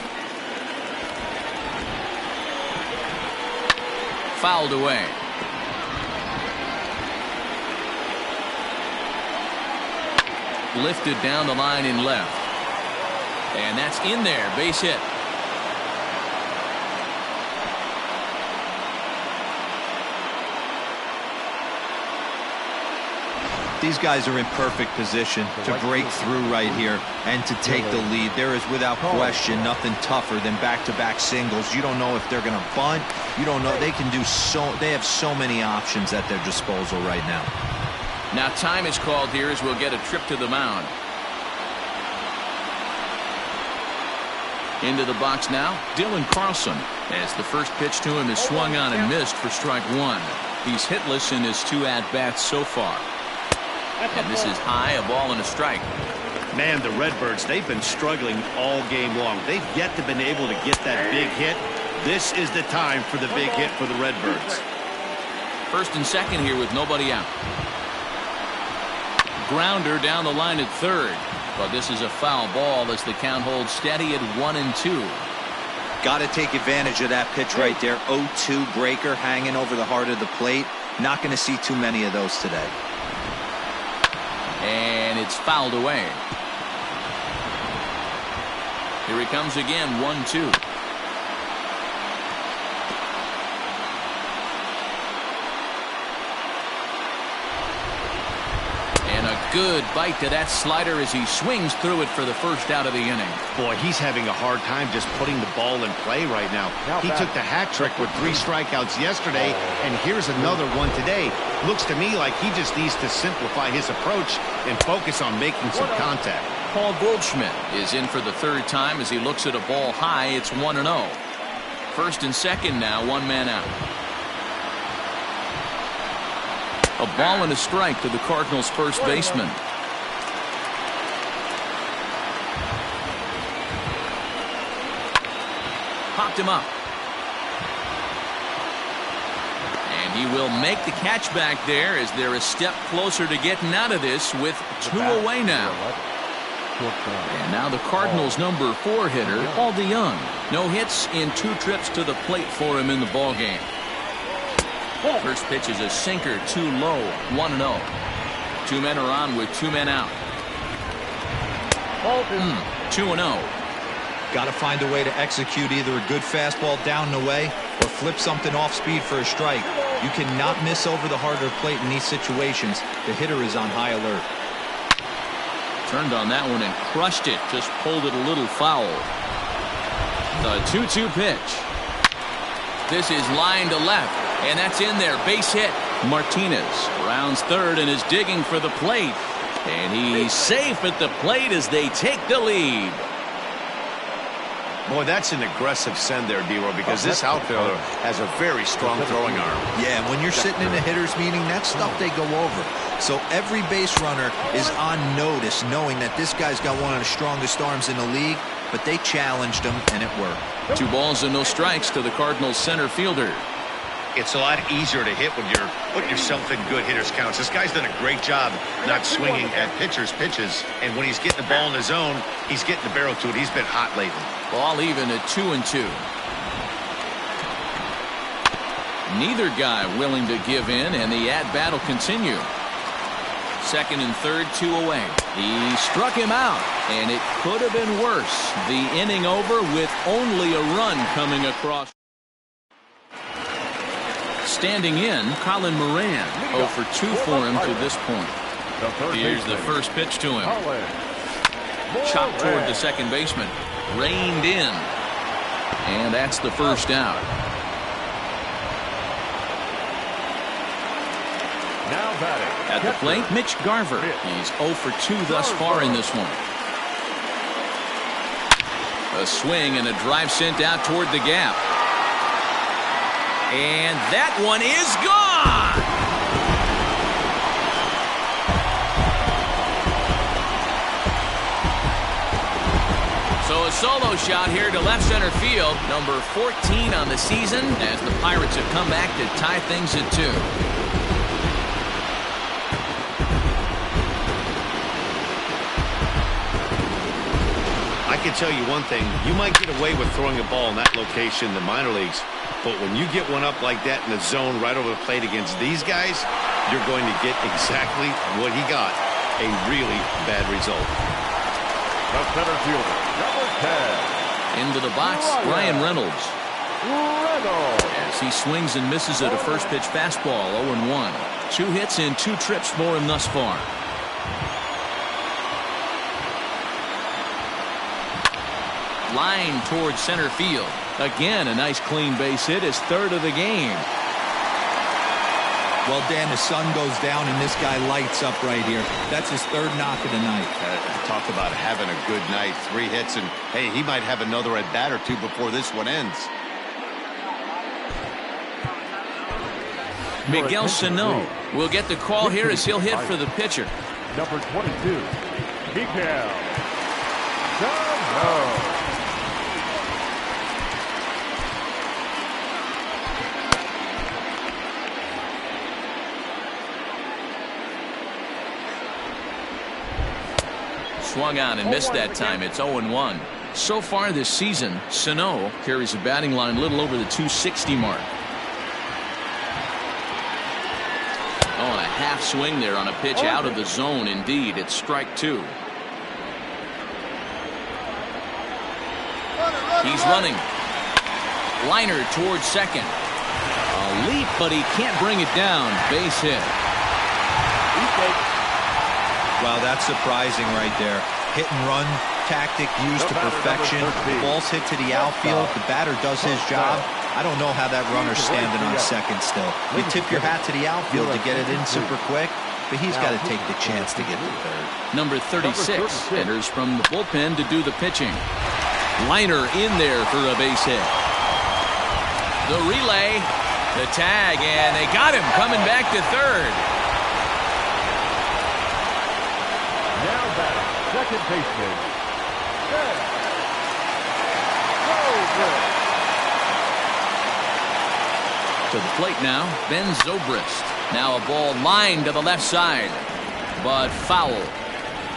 Fouled away. Lifted down the line in left. And that's in there. Base hit. These guys are in perfect position to break through right here and to take the lead. There is without question nothing tougher than back-to-back singles. You don't know if they're going to bunt. You don't know. They can do so. They have so many options at their disposal right now. Now time is called here as we'll get a trip to the mound. Into the box now, Dylan Carlson, as the first pitch to him is swung on and missed for strike one. He's hitless in his 2 at-bats so far. And this is high, a ball and a strike. Man, the Redbirds, they've been struggling all game long. They've yet to been able to get that big hit. This is the time for the big hit for the Redbirds. First and second here with nobody out. Grounder down the line at third. But this is a foul ball as the count holds steady at 1-2. Got to take advantage of that pitch right there. 0-2 breaker hanging over the heart of the plate. Not going to see too many of those today. And it's fouled away. Here he comes again, 1-2. And a good bite to that slider as he swings through it for the first out of the inning. Boy, he's having a hard time just putting the ball in play right now. He took the hat trick with 3 strikeouts yesterday, and here's another one today. Looks to me like he just needs to simplify his approach and focus on making some contact. Paul Goldschmidt is in for the third time as he looks at a ball high. It's 1-0. First and second now, 1 man out. A ball and a strike to the Cardinals' first baseman. Popped him up. And he will make the catch back there as they're a step closer to getting out of this with 2 away now. And now the Cardinals' number 4 hitter, Paul DeYoung. No hits in 2 trips to the plate for him in the ballgame. First pitch is a sinker, too low, 1-0. 2 men are on with 2 men out. 2-0. Got to find a way to execute either a good fastball down and away or flip something off speed for a strike. You cannot miss over the heart of the plate in these situations. The hitter is on high alert. Turned on that one and crushed it. Just pulled it a little foul. The 2-2 pitch. This is line to left, and that's in there. Base hit. Martinez rounds third and is digging for the plate. And he's safe at the plate as they take the lead. Boy, that's an aggressive send there, D-Row, because this outfielder has a very strong throwing arm. Yeah, and when you're sitting in a hitter's meeting, that's stuff they go over. So every base runner is on notice, knowing that this guy's got one of the strongest arms in the league, but they challenged him, and it worked. 2 balls and no strikes to the Cardinals center fielder. It's a lot easier to hit when you're putting yourself in good hitters' counts. This guy's done a great job not swinging at pitchers' pitches, and when he's getting the ball in his zone, he's getting the barrel to it. He's been hot lately. Ball even at 2-2. Neither guy willing to give in, and the at-bat will continue. Second and third, 2 away. He struck him out, and it could have been worse. The inning over with only a run coming across. Standing in, Colin Moran. 0 for 2 for him to this point. Here's the first pitch to him. Chopped toward the second baseman. Reined in. And that's the first out. At the plate, Mitch Garver. He's 0 for 2 thus far in this one. A swing and a drive sent out toward the gap. And that one is gone! So a solo shot here to left center field. Number 14 on the season as the Pirates have come back to tie things at 2. can tell you one thing. You might get away with throwing a ball in that location in the minor leagues, but when you get one up like that in the zone right over the plate against these guys, you're going to get exactly what he got, a really bad result. The center fielder, number 10. Into the box, Ryan Reynolds. As he swings and misses at a first pitch fastball, 0-1. 2 hits and 2 trips for him thus far. Line towards center field. Again, a nice clean base hit, his 3rd of the game. Well, Dan, the sun goes down and this guy lights up right here. That's his 3rd knock of the night. Talk about having a good night. 3 hits, and hey, he might have another at bat or 2 before this one ends. Miguel Sano will get the call here as he'll hit for the pitcher. Number 22, Miguel Sano. Swung on and missed that time. It's 0-1. So far this season, Sano carries a batting line a little over the 260 mark. Oh, and a half swing there on a pitch out of the zone. Indeed, it's strike 2. He's running. Liner towards second. A leap, but he can't bring it down. Base hit. Wow, that's surprising right there. Hit and run tactic used to perfection. The ball's hit to the outfield. The batter does his job. I don't know how that runner's standing on second still. You tip your hat to the outfield to get it in super quick, but he's got to take the chance to get to third. Number 36 enters from the bullpen to do the pitching. Liner in there for a base hit. The relay, the tag, and they got him coming back to third. Now back, second baseman. To the plate now, Ben Zobrist. Now a ball lined to the left side, but foul.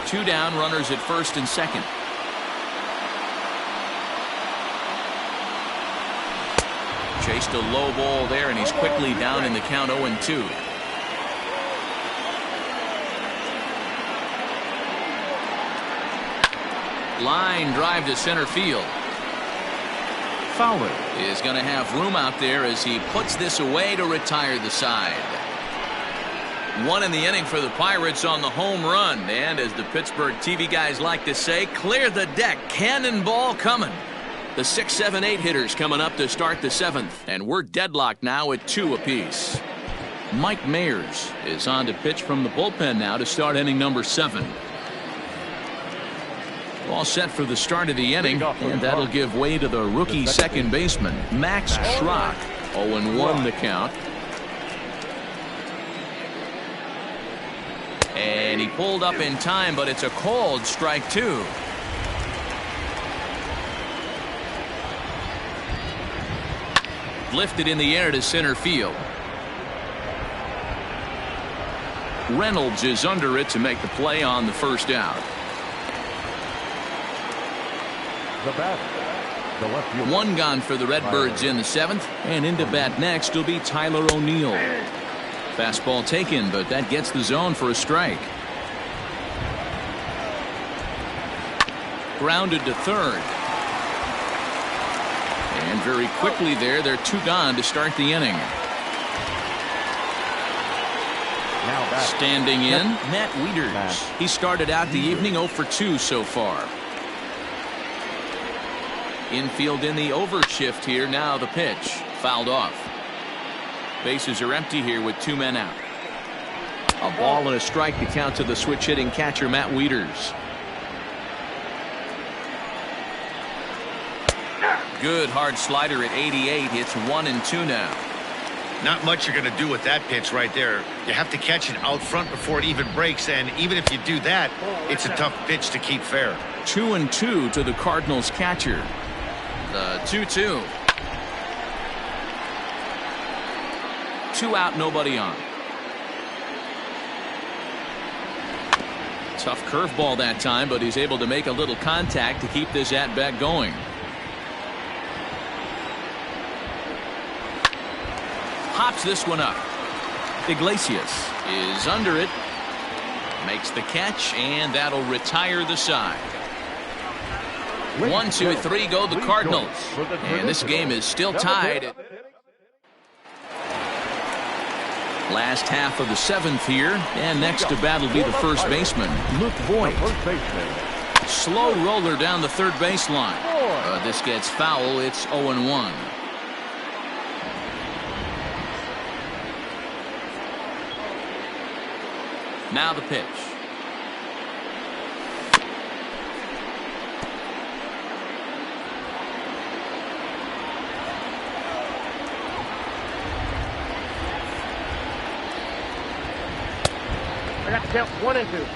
2 down, runners at first and second. Chased a low ball there, and he's quickly down in the count 0-2. Line drive to center field. Fowler is going to have room out there as he puts this away to retire the side. 1 in the inning for the Pirates on the home run. And as the Pittsburgh TV guys like to say, clear the deck. Cannonball coming. The 6, 7, 8 hitters coming up to start the 7th. And we're deadlocked now at 2 apiece. Mike Mayers is on to pitch from the bullpen now to start inning number 7. All set for the start of the inning, and that'll give way to the rookie second baseman, Max Schrock. 0-1 the count. And he pulled up in time, but it's a called strike 2. Lifted in the air to center field. Reynolds is under it to make the play on the first out. The batter, the left fielder. 1 gone for the Redbirds in the 7th, and into bat next will be Tyler O'Neill. Fastball taken, but that gets the zone for a strike. Grounded to third. And very quickly there, they're 2 gone to start the inning. Standing in, Matt Wieters. He started out the evening 0 for 2 so far. Infield in the overshift here. Now the pitch. Fouled off. Bases are empty here with 2 men out. A ball and a strike to count to the switch hitting catcher Matt Wieters. Good hard slider at 88. It's 1-2 now. Not much you're going to do with that pitch right there. You have to catch it out front before it even breaks, and even if you do that, it's a tough pitch to keep fair. 2-2 to the Cardinals catcher. The 2-2. 2 out, nobody on. Tough curveball that time, but he's able to make a little contact to keep this at-bat going. Pops this one up. Iglesias is under it. Makes the catch, and that'll retire the side. 1, 2, 3 go the Cardinals. And this game is still tied. Last half of the 7th here, and next to bat will be the first baseman, VOIT. Slow roller down the third baseline. This gets foul. It's 0-1. Now the pitch. I got to count 1 and 2.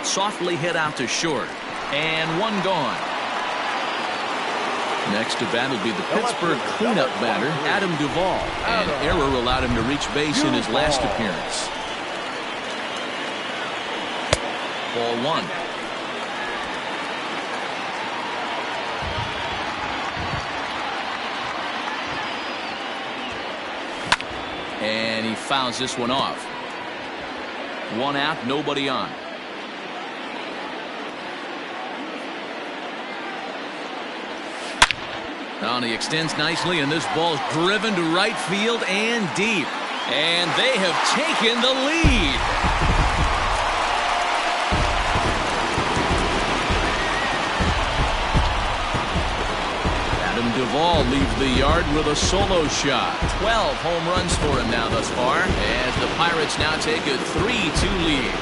Softly hit out to short, and one gone. Next to bat will be the Pittsburgh cleanup batter, Adam Duvall. An error allowed him to reach base in his last appearance. Ball 1. And he fouls this one off. 1 out, nobody on. Now he extends nicely, and this ball's driven to right field and deep. And they have taken the lead. Adam Duvall leaves the yard with a solo shot. 12 home runs for him now thus far, as the Pirates now take a 3-2 lead.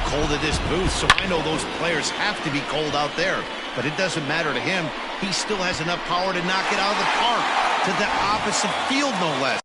Cold at this booth, so I know those players have to be cold out there, but it doesn't matter to him. He still has enough power to knock it out of the park, to the opposite field no less.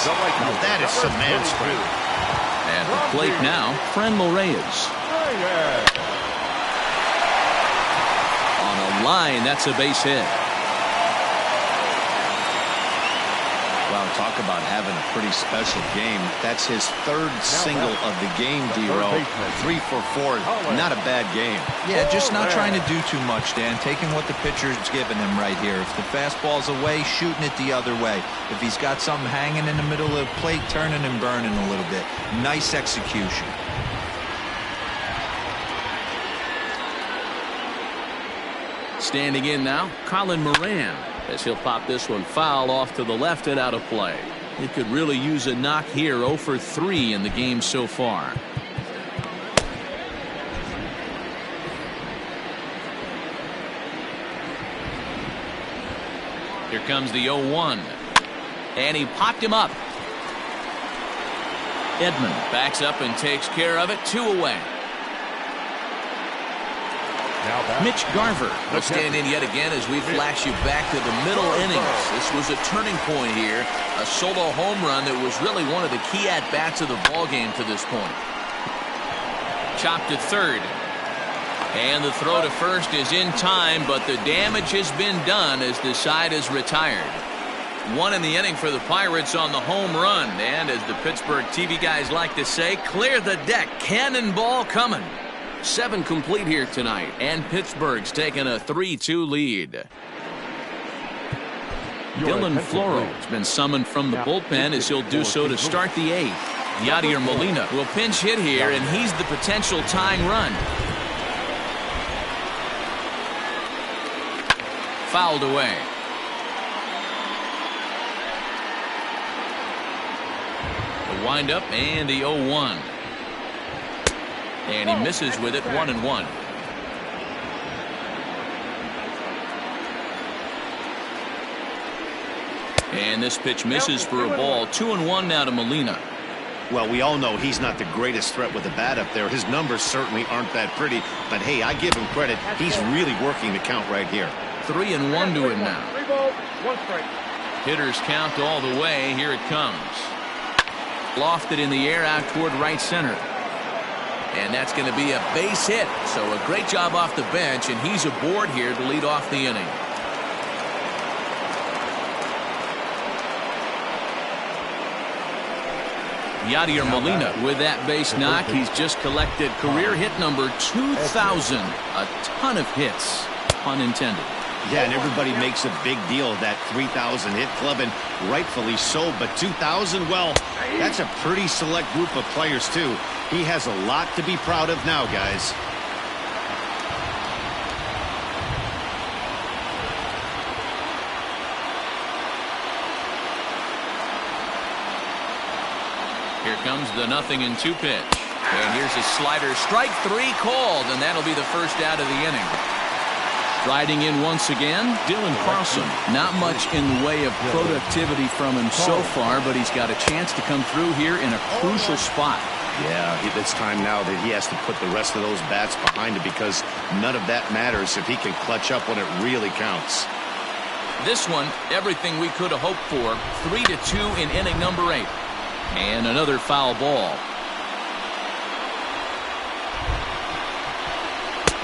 Now that is some man strength. At the plate now, Franmil Reyes. On a line, that's a base hit. Wow, talk about having a pretty special game. That's his 3rd single of the game, D-Row. 3 for 4. Not a bad game. Yeah, just not trying to do too much, Dan. Taking what the pitcher's giving him right here. If the fastball's away, shooting it the other way. If he's got something hanging in the middle of the plate, turning and burning a little bit. Nice execution. Standing in now, Colin Moran, as he'll pop this one foul off to the left and out of play. He could really use a knock here. 0 for 3 in the game so far. Here comes the 0-1. And he popped him up. Edman backs up and takes care of it. 2 away. Mitch Garver will stand in yet again as we flash you back to the middle innings. This was a turning point here. A solo home run that was really one of the key at-bats of the ballgame to this point. Chopped to third. And the throw to first is in time, but the damage has been done as the side is retired. 1 in the inning for the Pirates on the home run. And as the Pittsburgh TV guys like to say, clear the deck. Cannonball coming. 7 complete here tonight, and Pittsburgh's taking a 3-2 lead. Dylan Floro has been summoned from the bullpen as he'll do so to start the 8th. Yadier Molina will pinch hit here, and he's the potential tying run. Fouled away. Wind up and the 0-1. And he misses with it, 1-1. And this pitch misses for a ball. 2-1 now to Molina. Well, we all know he's not the greatest threat with the bat up there. His numbers certainly aren't that pretty. But, hey, I give him credit. He's really working the count right here. 3-1 to him now. 3 balls, 1 strike. Hitters count all the way. Here it comes. Lofted in the air out toward right center. And that's going to be a base hit. So a great job off the bench, and he's aboard here to lead off the inning. Yadier Molina with that base knock. He's just collected career hit number 2,000. A ton of hits, pun intended. Yeah, and everybody makes a big deal of that 3,000 hit club, and rightfully so. But 2,000, well, that's a pretty select group of players, too. He has a lot to be proud of now, guys. Here comes the 0-2 pitch. And here's a slider. Strike 3 called, and that'll be the first out of the inning. Riding in once again, Dylan Carlson. Not much in the way of productivity from him so far, but he's got a chance to come through here in a crucial spot. Yeah, it's time now that he has to put the rest of those bats behind him, because none of that matters if he can clutch up when it really counts. This one, everything we could have hoped for. 3-2 in inning number 8. And another foul ball.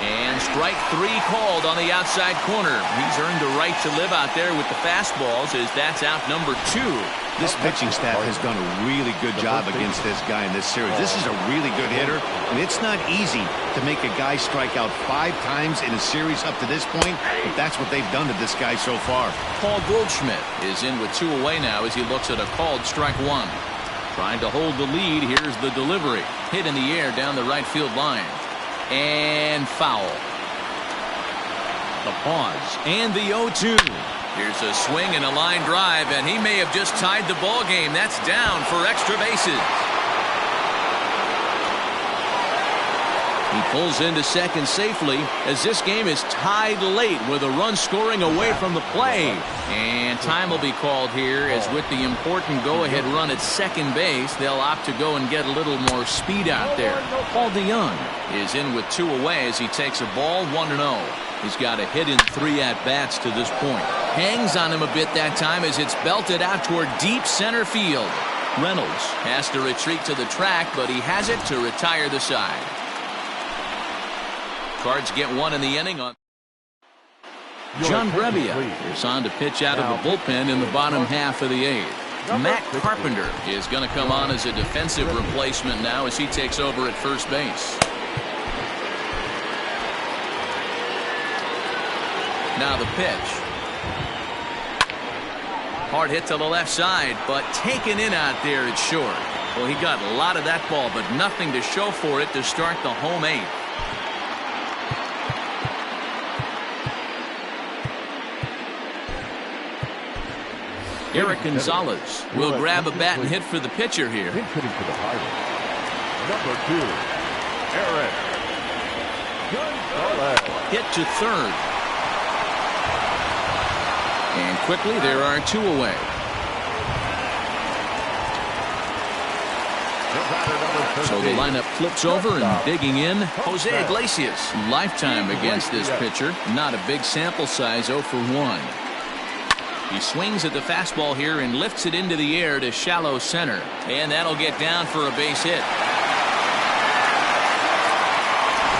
And strike 3 called on the outside corner. He's earned the right to live out there with the fastballs, as that's out number 2. This pitching staff has done a really good job against this guy in this series. This is a really good hitter, and it's not easy to make a guy strike out 5 times in a series up to this point, but that's what they've done to this guy so far. Paul Goldschmidt is in with 2 away now as he looks at a called strike 1. Trying to hold the lead. Here's the delivery. Hit in the air down the right field line. And foul. The pause. And the 0-2. Here's a swing and a line drive, and he may have just tied the ball game. That's down for extra bases. He pulls into second safely as this game is tied late with a run scoring away from the play. And time will be called here, as with the important go-ahead run at second base, they'll opt to go and get a little more speed out there. Paul DeYoung is in with 2 away as he takes a ball 1-0. He's got a hit in 3 at-bats to this point. Hangs on him a bit that time as it's belted out toward deep center field. Reynolds has to retreat to the track, but he has it to retire the side. Cards get 1 in the inning on. John Brebbia is on to pitch out of the bullpen in the bottom half of the 8th. Matt Carpenter is going to come on as a defensive replacement now as he takes over at first base. Now the pitch. Hard hit to the left side, but taken in out there, it's short. Well, he got a lot of that ball, but nothing to show for it to start the home 8th. Eric Gonzalez will grab a bat and hit for the pitcher here. Pitch hitting for the Pirates. Number 2, Eric Gonzalez. Hit to third. And quickly there are 2 away. So the lineup flips over, and digging in, Jose Iglesias. Lifetime against this pitcher. Not a big sample size, 0 for 1. He swings at the fastball here and lifts it into the air to shallow center. And that'll get down for a base hit.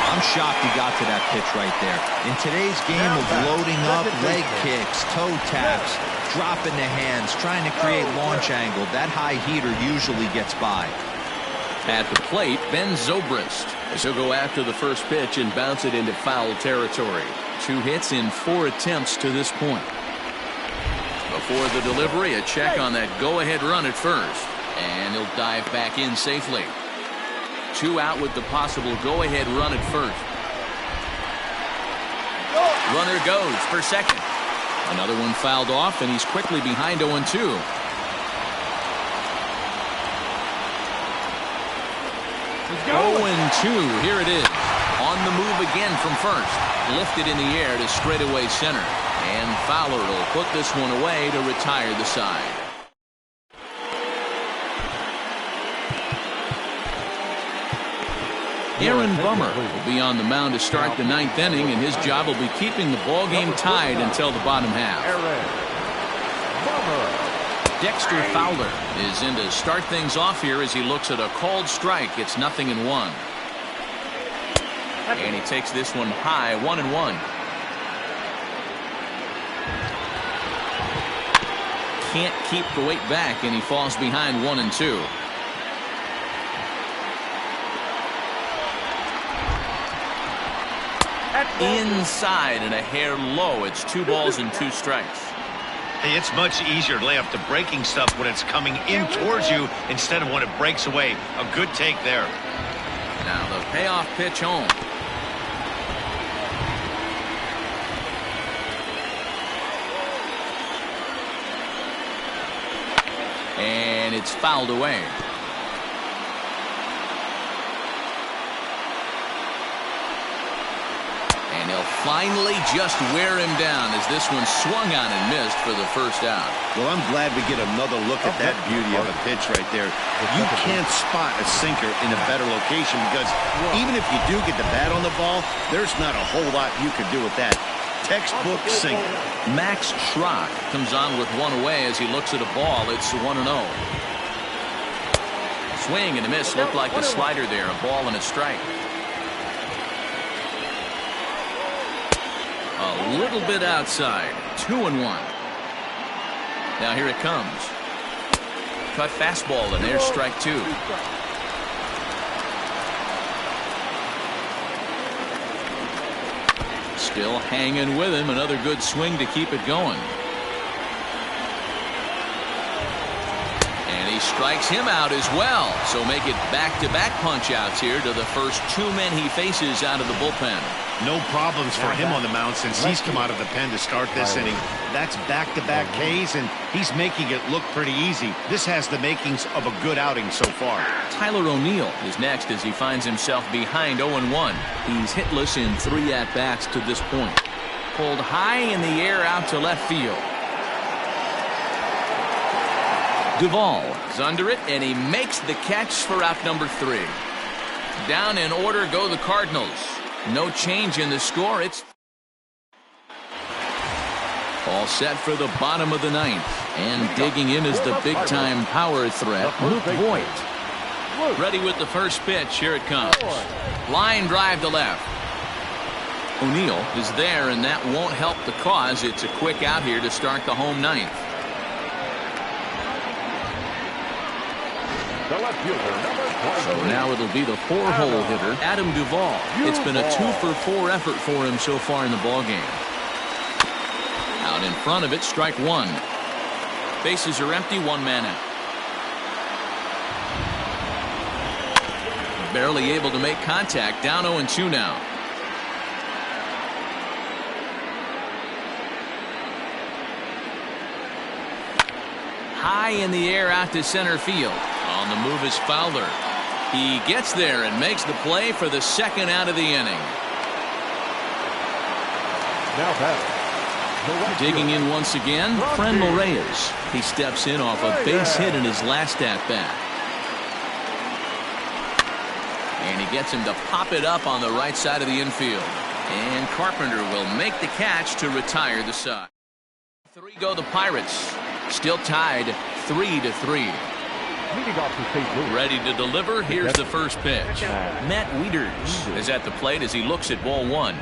I'm shocked he got to that pitch right there. In today's game of loading up, leg kicks, toe taps, dropping the hands, trying to create launch angle, that high heater usually gets by. At the plate, Ben Zobrist, as he'll go after the first pitch and bounce it into foul territory. 2 hits in 4 attempts to this point. Before the delivery, a check on that go-ahead run at first. And he'll dive back in safely. 2 out with the possible go-ahead run at first. Runner goes for second. Another one fouled off, and he's quickly behind 0-2. 0-2. Here it is. On the move again from first. Lifted in the air to straightaway center. And Fowler will put this one away to retire the side. Aaron Bummer will be on the mound to start the ninth inning, and his job will be keeping the ball game tied until the bottom half. Dexter Fowler is in to start things off here as he looks at a called strike. It's 0-1. And he takes this one high, 1-1. Can't keep the weight back, and he falls behind 1-2. Inside and a hair low. It's 2 balls and 2 strikes. Hey, it's much easier to lay off the breaking stuff when it's coming in towards you instead of when it breaks away. A good take there. Now the payoff pitch home. And it's fouled away. And he'll finally just wear him down as this one swung on and missed for the first out. Well, I'm glad we get another look at that beauty of a pitch right there. You can't spot a sinker in a better location because even if you do get the bat on the ball, there's not a whole lot you could do with that. Textbook sinker. Max Schrock comes on with one away as he looks at a ball. It's 1-0. Swing and a miss. Looked like the slider there. A ball and a strike. A little bit outside. 2-1. Now here it comes. Cut fastball, and there's strike 2. Still hanging with him. Another good swing to keep it going. And he strikes him out as well. So make it back-to-back punch-outs here to the first 2 men he faces out of the bullpen. No problems for him on the mound since he's come out of the pen to start this inning. That's back-to-back Ks, and he's making it look pretty easy. This has the makings of a good outing so far. Tyler O'Neill is next as he finds himself behind 0-1. He's hitless in 3 at-bats to this point. Pulled high in the air out to left field. Duvall is under it, and he makes the catch for out number 3. Down in order go the Cardinals. No change in the score. It's all set for the bottom of the 9th. And digging in is the big-time power threat, Luke VOIT. Ready with the first pitch. Here it comes. Line drive to left. O'Neill is there, and that won't help the cause. It's a quick out here to start the home 9th. So now it'll be the 4-hole hitter, Adam Duvall. It's been a 2-for-4 effort for him so far in the ballgame. Out in front of it, strike 1. Bases are empty, 1 man out. Barely able to make contact, down 0-2 now. High in the air out to center field. On the move is Fowler. He gets there and makes the play for the 2nd out of the inning. Now back. Digging in once again, Franmil Reyes. He steps in off a base hit in his last at-bat. And he gets him to pop it up on the right side of the infield. And Carpenter will make the catch to retire the side. 3 go the Pirates. Still tied 3-3. Ready to deliver. Here's the first pitch. Matt Wieters is at the plate as he looks at ball 1.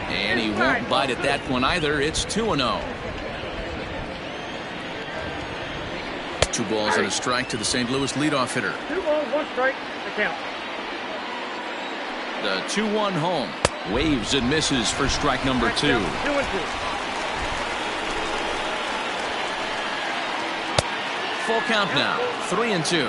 And he won't bite at that one either. It's 2-0. 2 balls and a strike to the St. Louis leadoff hitter. 2 balls, 1 strike, the count. The 2-1 home. Waves and misses for strike number 2. 2-2. Full count now, 3-2.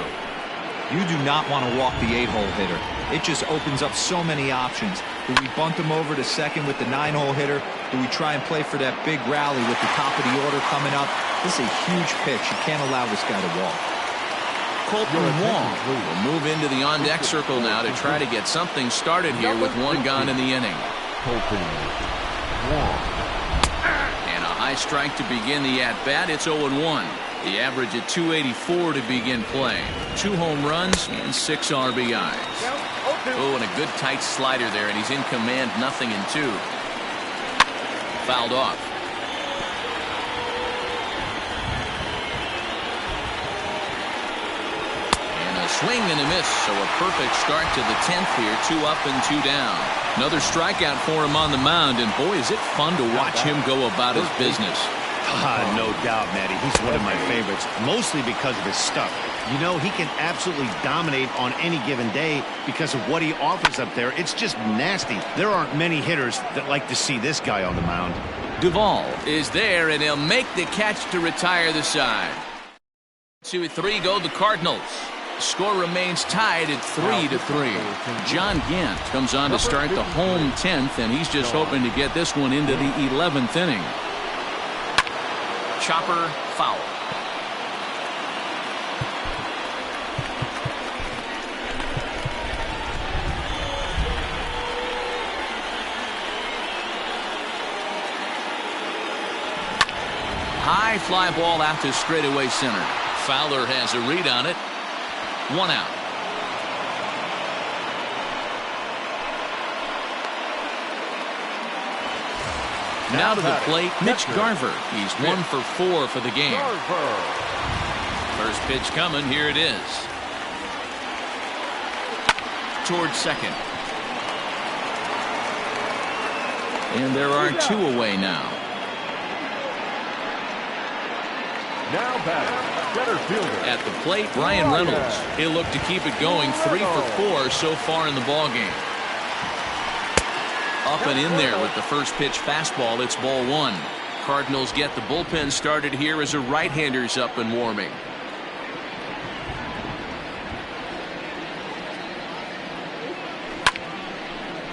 You do not want to walk the 8-hole hitter. It just opens up so many options. Do we bunt him over to second with the 9-hole hitter? Do we try and play for that big rally with the top of the order coming up? This is a huge pitch. You can't allow this guy to walk. Colton Wong will move into the on-deck circle now to try to get something started here with one gone in the inning. Colton Wong. And a high strike to begin the at-bat. It's 0-1. The average at 284 to begin play. 2 home runs and 6 RBIs. Oh, and a good tight slider there, and he's in command, 0-2. Fouled off. Swing and a miss, so a perfect start to the 10th here. 2 up and 2 down. Another strikeout for him on the mound, and boy, is it fun to watch him go about his business. No doubt, Matty. He's one of my favorites, mostly because of his stuff. You know, he can absolutely dominate on any given day because of what he offers up there. It's just nasty. There aren't many hitters that like to see this guy on the mound. Duvall is there, and he'll make the catch to retire the side. 2-3 go the Cardinals. Score remains tied at 3-3. John Gant comes on to start the home 10th, and he's just hoping to get this one into the 11th inning. Chopper foul. High fly ball out to straightaway center. Fowler has a read on it. 1 out. Now to the plate, Mitch Garver. He's 1 for 4 for the game. First pitch coming. Here it is. Towards second. And there are 2 away now. Now batting, center fielder. At the plate, Ryan Reynolds. He'll look to keep it going. 3 for 4 so far in the ballgame. Up and in there with the first pitch fastball. It's ball 1. Cardinals get the bullpen started here as a right-hander's up and warming.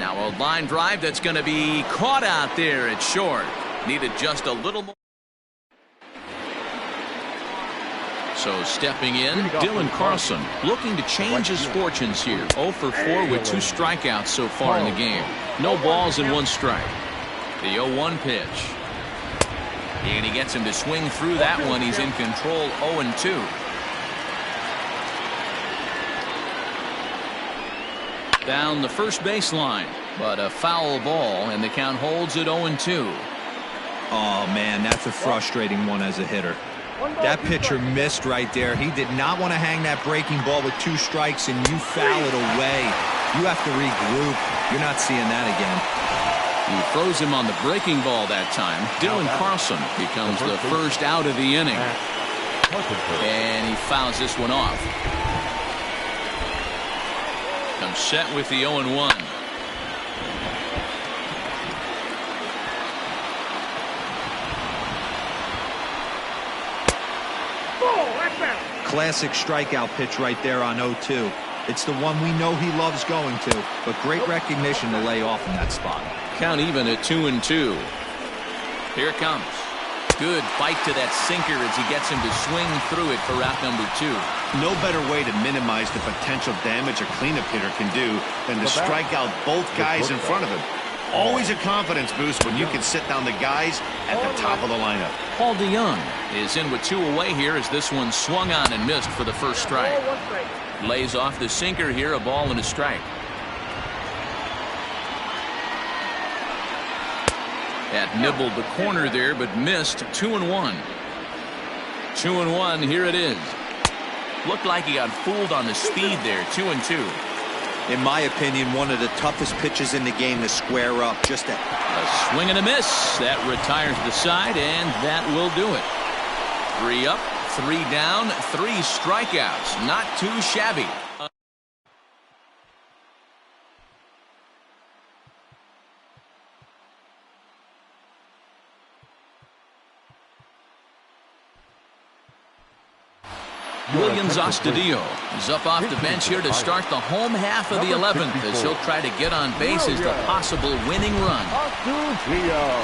Now a line drive that's going to be caught out there at short. Needed just a little more. So stepping in, Dylan Carlson looking to change his fortunes here. 0 for 4 with 2 strikeouts so far in the game. No balls and 1 strike. The 0-1 pitch. And he gets him to swing through that one. He's in control. 0-2. Down the first baseline, but a foul ball, and the count holds at 0-2. Oh man, that's a frustrating one as a hitter. That pitcher missed right there. He did not want to hang that breaking ball with 2 strikes, and you foul it away. You have to regroup. You're not seeing that again. He throws him on the breaking ball that time. Dylan Carlson becomes the first out of the inning. And he fouls this one off. Comes set with the 0-1. Classic strikeout pitch right there on 0-2. It's the one we know he loves going to, but great recognition to lay off in that spot. Count even at 2-2. Here it comes. Good fight to that sinker as he gets him to swing through it for out number 2. No better way to minimize the potential damage a cleanup hitter can do than to strike out both guys in front of him. Always a confidence boost when you can sit down the guys at the top of the lineup. Paul DeYoung is in with 2 away here as this one swung on and missed for the first strike. Lays off the sinker here, a ball and a strike. That nibbled the corner there, but missed. 2-1. 2-1, here it is. Looked like he got fooled on the speed there. 2-2. In my opinion, one of the toughest pitches in the game to square up. Just a swing and a miss. That retires the side, and that will do it. 3 up, 3 down, 3 strikeouts. Not too shabby. Williams Astudillo is up off the bench here to start the home half of the 11th as he'll try to get on base as the possible winning run. Astudillo.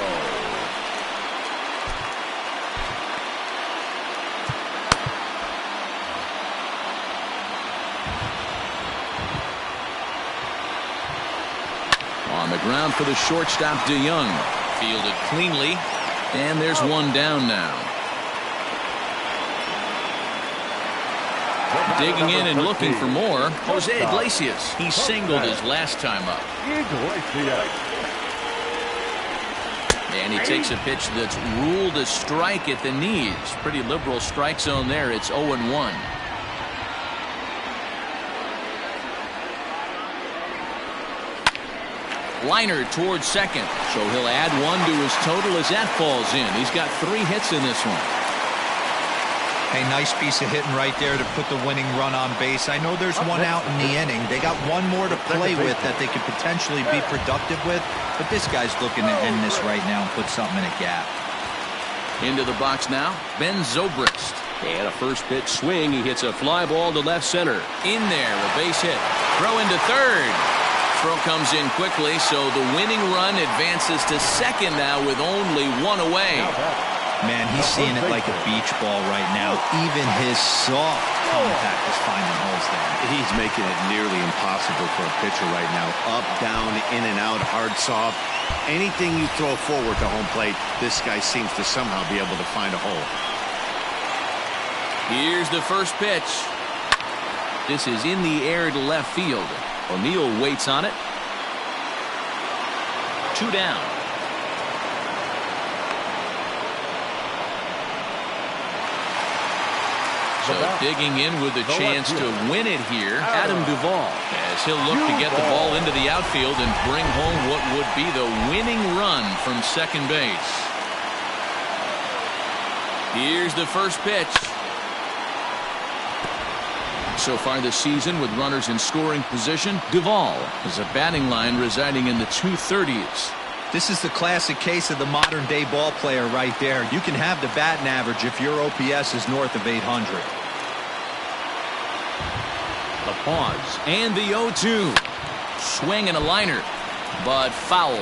On the ground for the shortstop, DeYoung. Fielded cleanly, and there's one down now. Digging in and looking for more, Jose Iglesias. He singled his last time up. And he takes a pitch that's ruled a strike at the knees. Pretty liberal strike zone there. It's 0-1. Liner towards second. So he'll add one to his total as that falls in. He's got 3 hits in this one. Hey, nice piece of hitting right there to put the winning run on base. I know there's one out in the inning. They got one more to play with that they could potentially be productive with, but this guy's looking to end this right now and put something in a gap. Into the box now, Ben Zobrist. And a first pitch swing. He hits a fly ball to left center. In there, a base hit. Throw into third. Throw comes in quickly, so the winning run advances to second now with only 1 away. Man, he's seeing it like a beach ball right now. Even his soft contact is finding holes there. He's making it nearly impossible for a pitcher right now. Up, down, in and out, hard, soft. Anything you throw forward to home plate, this guy seems to somehow be able to find a hole. Here's the first pitch. This is in the air to left field. O'Neill waits on it. 2 down. So digging in with a chance to win it here, Adam Duvall, as he'll look to get the ball into the outfield and bring home what would be the winning run from second base. Here's the first pitch. So far this season with runners in scoring position, Duvall has a batting line residing in the 230s. This is the classic case of the modern day ball player right there. You can have the batting average if your OPS is north of 800. The pause and the 0-2. Swing and a liner, but foul.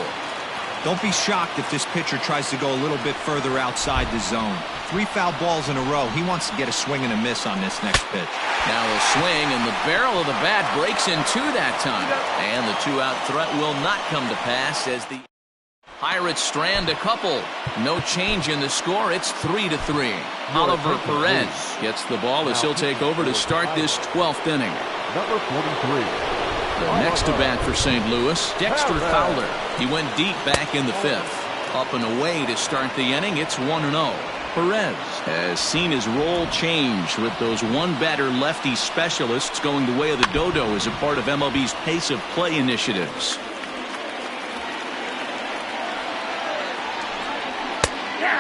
Don't be shocked if this pitcher tries to go a little bit further outside the zone. 3 foul balls in a row. He wants to get a swing and a miss on this next pitch. Now a swing, and the barrel of the bat breaks in 2 that time. And the 2-out threat will not come to pass as the Pirates strand a couple. No change in the score. It's 3-3. Oliver Perez gets the ball as he'll take over to start this 12th inning. Number 43. The next to bat for St. Louis, Dexter Fowler. He went deep back in the 5th. Up and away to start the inning. It's 1-0. Perez has seen his role change with those one-batter lefty specialists going the way of the dodo as a part of MLB's pace of play initiatives.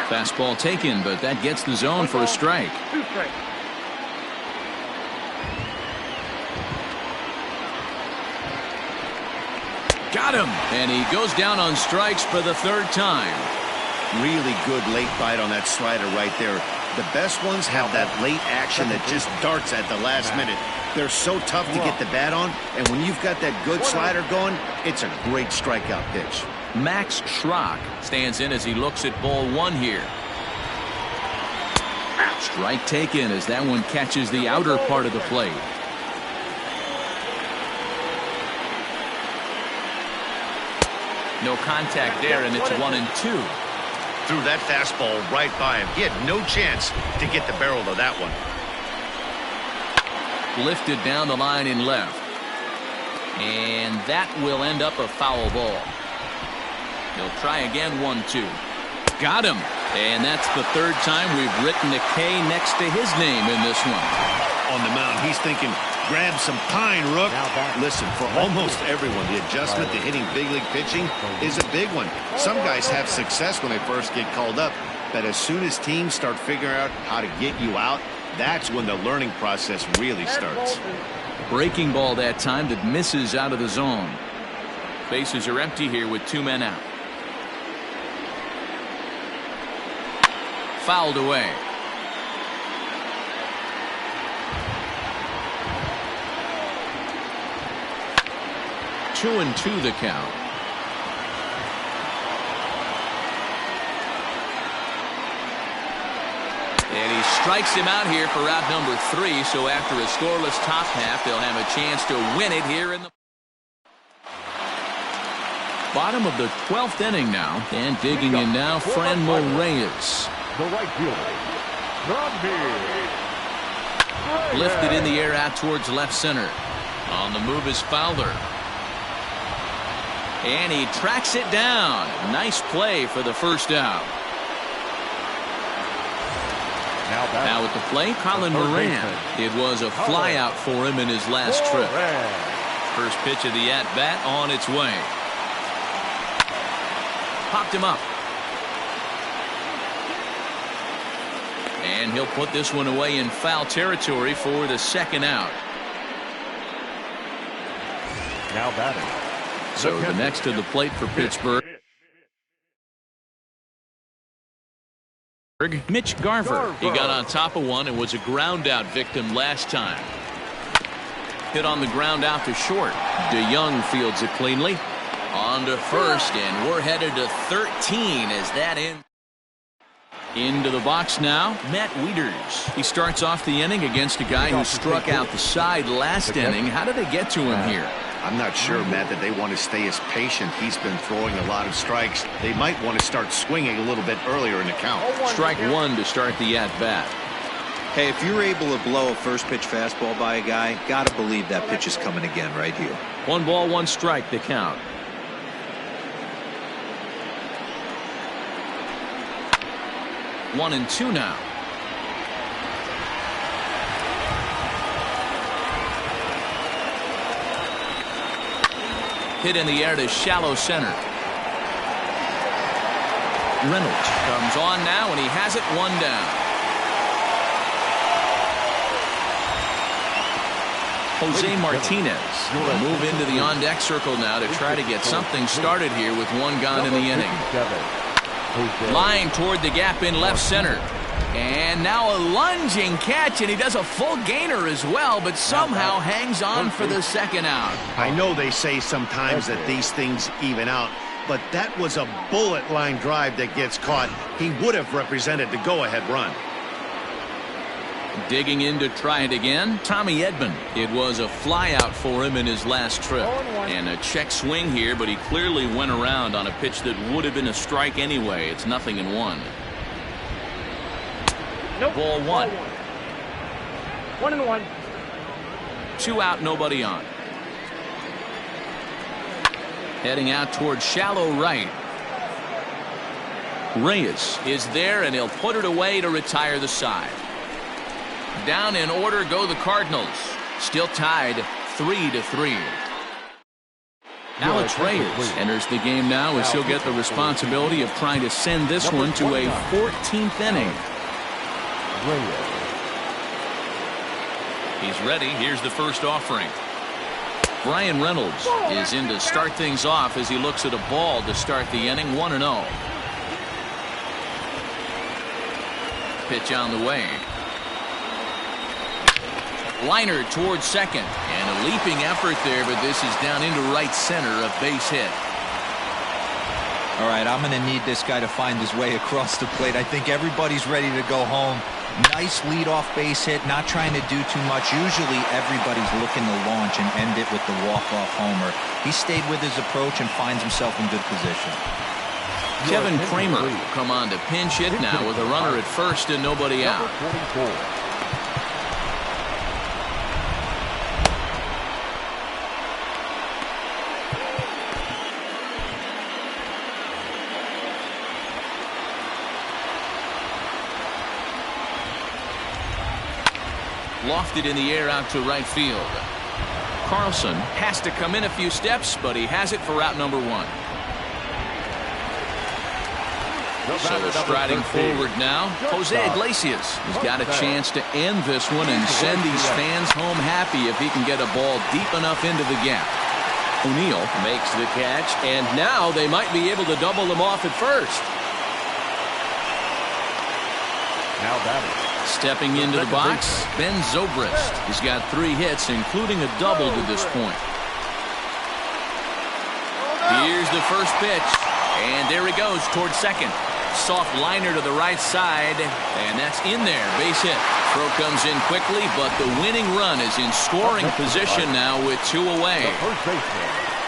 Fastball taken, but that gets the zone for a strike. 2 strikes. Got him, and he goes down on strikes for the 3rd time. Really good late bite on that slider right there. The best ones have that late action that just darts at the last minute. They're so tough to get the bat on, and when you've got that good slider going, it's a great strikeout pitch. Max Schrock stands in as he looks at ball 1 here. Strike taken as that one catches the outer part of the plate. No contact there, and it's 1-2. Threw that fastball right by him. He had no chance to get the barrel of that one. Lifted down the line in left. And that will end up a foul ball. He'll try again, 1-2. Got him. And that's the 3rd time we've written a K next to his name in this one. On the mound, he's thinking, grab some pine, Rook. Listen, for almost everyone, the adjustment to hitting big league pitching is a big one. Some guys have success when they first get called up, but as soon as teams start figuring out how to get you out, that's when the learning process really starts. Breaking ball that time that misses out of the zone. Bases are empty here with 2 men out. Fouled away. Two and 2 the count. And he strikes him out here for out number 3. So after a scoreless top half, they'll have a chance to win it here in the Bottom of the 12th inning now, and digging in now, Franmil Reyes. The right fielder, Lifted in the air out towards left center. On the move is Fowler. And he tracks it down. Nice play for the first out. Now at the plate, Colin Moran. It was a flyout for him in his last trip. First pitch of the at-bat on its way. Popped him up. And he'll put this one away in foul territory for the second out. Now batting. So the next to the plate for Pittsburgh, Mitch Garver. He got on top of one and was a ground out victim last time. Hit on the ground out to short. DeYoung fields it cleanly. On to first, and we're headed to 13 as that ends. Into the box now, Matt Wieters. He starts off the inning against a guy who struck out the side last inning. How did they get to him here? I'm not sure, Matt, that they want to stay as patient. He's been throwing a lot of strikes. They might want to start swinging a little bit earlier in the count. Strike one to start the at-bat. Hey, if you're able to blow a first pitch fastball by a guy, gotta believe that pitch is coming again right here. 1 ball, 1 strike to count. One and two now. Hit in the air to shallow center. Reynolds comes on now, and he has it 1 down. Jose Martinez will move into the on-deck circle now to try to get something started here with 1 gone in the inning. Line toward the gap in left center. And now a lunging catch, and he does a full gainer as well, but somehow hangs on for the second out. I know they say sometimes that these things even out, but that was a bullet line drive that gets caught. He would have represented the go-ahead run. Digging in to try it again, Tommy Edman. It was a flyout for him in his last trip. And a check swing here, but he clearly went around on a pitch that would have been a strike anyway. It's 0-1. Nope. Ball 1. 1-1. 2 out, nobody on. Heading out towards shallow right. Reyes is there, and he'll put it away to retire the side. Down in order go the Cardinals. Still tied 3-3. Alex Reyes enters the game now as he'll get the responsibility of trying to send this one to a 14th inning. He's ready. Here's the first offering. Brian Reynolds is in to start things off as he looks at a ball to start the inning. 1-0. Pitch on the way. Liner towards second, and a leaping effort there, but this is down into right center, a base hit. All right, I'm going to need this guy to find his way across the plate. I think everybody's ready to go home. Nice leadoff base hit, not trying to do too much. Usually everybody's looking to launch and end it with the walk-off homer. He stayed with his approach and finds himself in good position. Kevin Kramer will come on to pinch hit now with a runner at first and nobody out. Lofted in the air out to right field. Carlson has to come in a few steps, but he has it for route number 1. So striding forward now, Jose Iglesias has got a chance to end this one and send these fans home happy if he can get a ball deep enough into the gap. O'Neill makes the catch, and now they might be able to double them off at first. Now batting. Stepping into the box, Ben Zobrist. He's got 3 hits, including a double to this point. Here's the first pitch, and there he goes towards second. Soft liner to the right side, and that's in there. Base hit. Throw comes in quickly, but the winning run is in scoring position now with 2 away.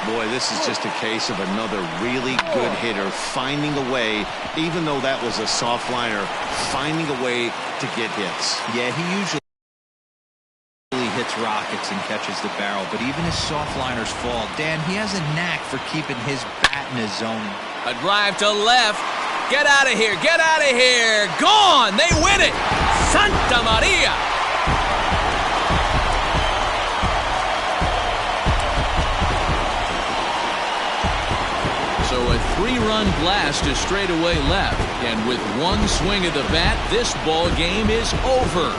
Boy, this is just a case of another really good hitter finding a way, even though that was a soft liner, finding a way to get hits. Yeah, he usually hits rockets and catches the barrel, but even his soft liners fall. Dan, he has a knack for keeping his bat in his zone. A drive to left. Get out of here. Get out of here. Gone. They win it. Santa Maria. So a 3-run blast to straightaway left. And with one swing of the bat, this ball game is over.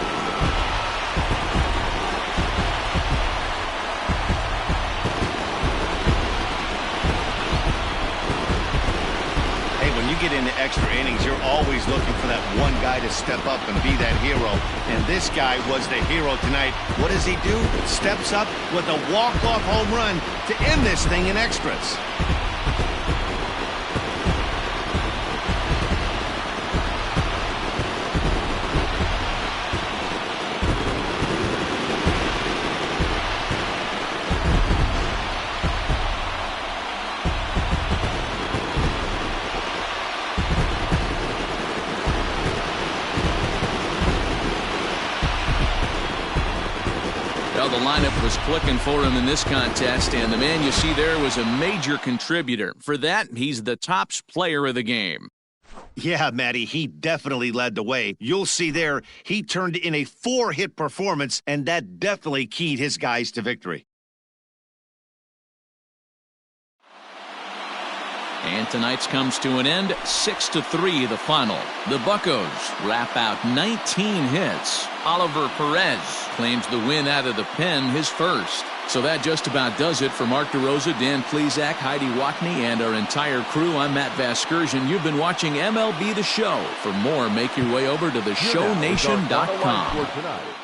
Get into extra innings, you're always looking for that one guy to step up and be that hero. And this guy was the hero tonight. What does he do? Steps up with a walk-off home run to end this thing in extras. Well, the lineup was clicking for him in this contest, and the man you see there was a major contributor. For that, he's the top player of the game. Yeah, Matty, he definitely led the way. You'll see there, he turned in a 4-hit performance, and that definitely keyed his guys to victory. And tonight's comes to an end, 6-3 the final. The Buccos wrap out 19 hits. Oliver Perez claims the win out of the pen, his first. So that just about does it for Mark DeRosa, Dan Plesac, Heidi Watney, and our entire crew. I'm Matt Vasgersian. You've been watching MLB The Show. For more, make your way over to theshownation.com.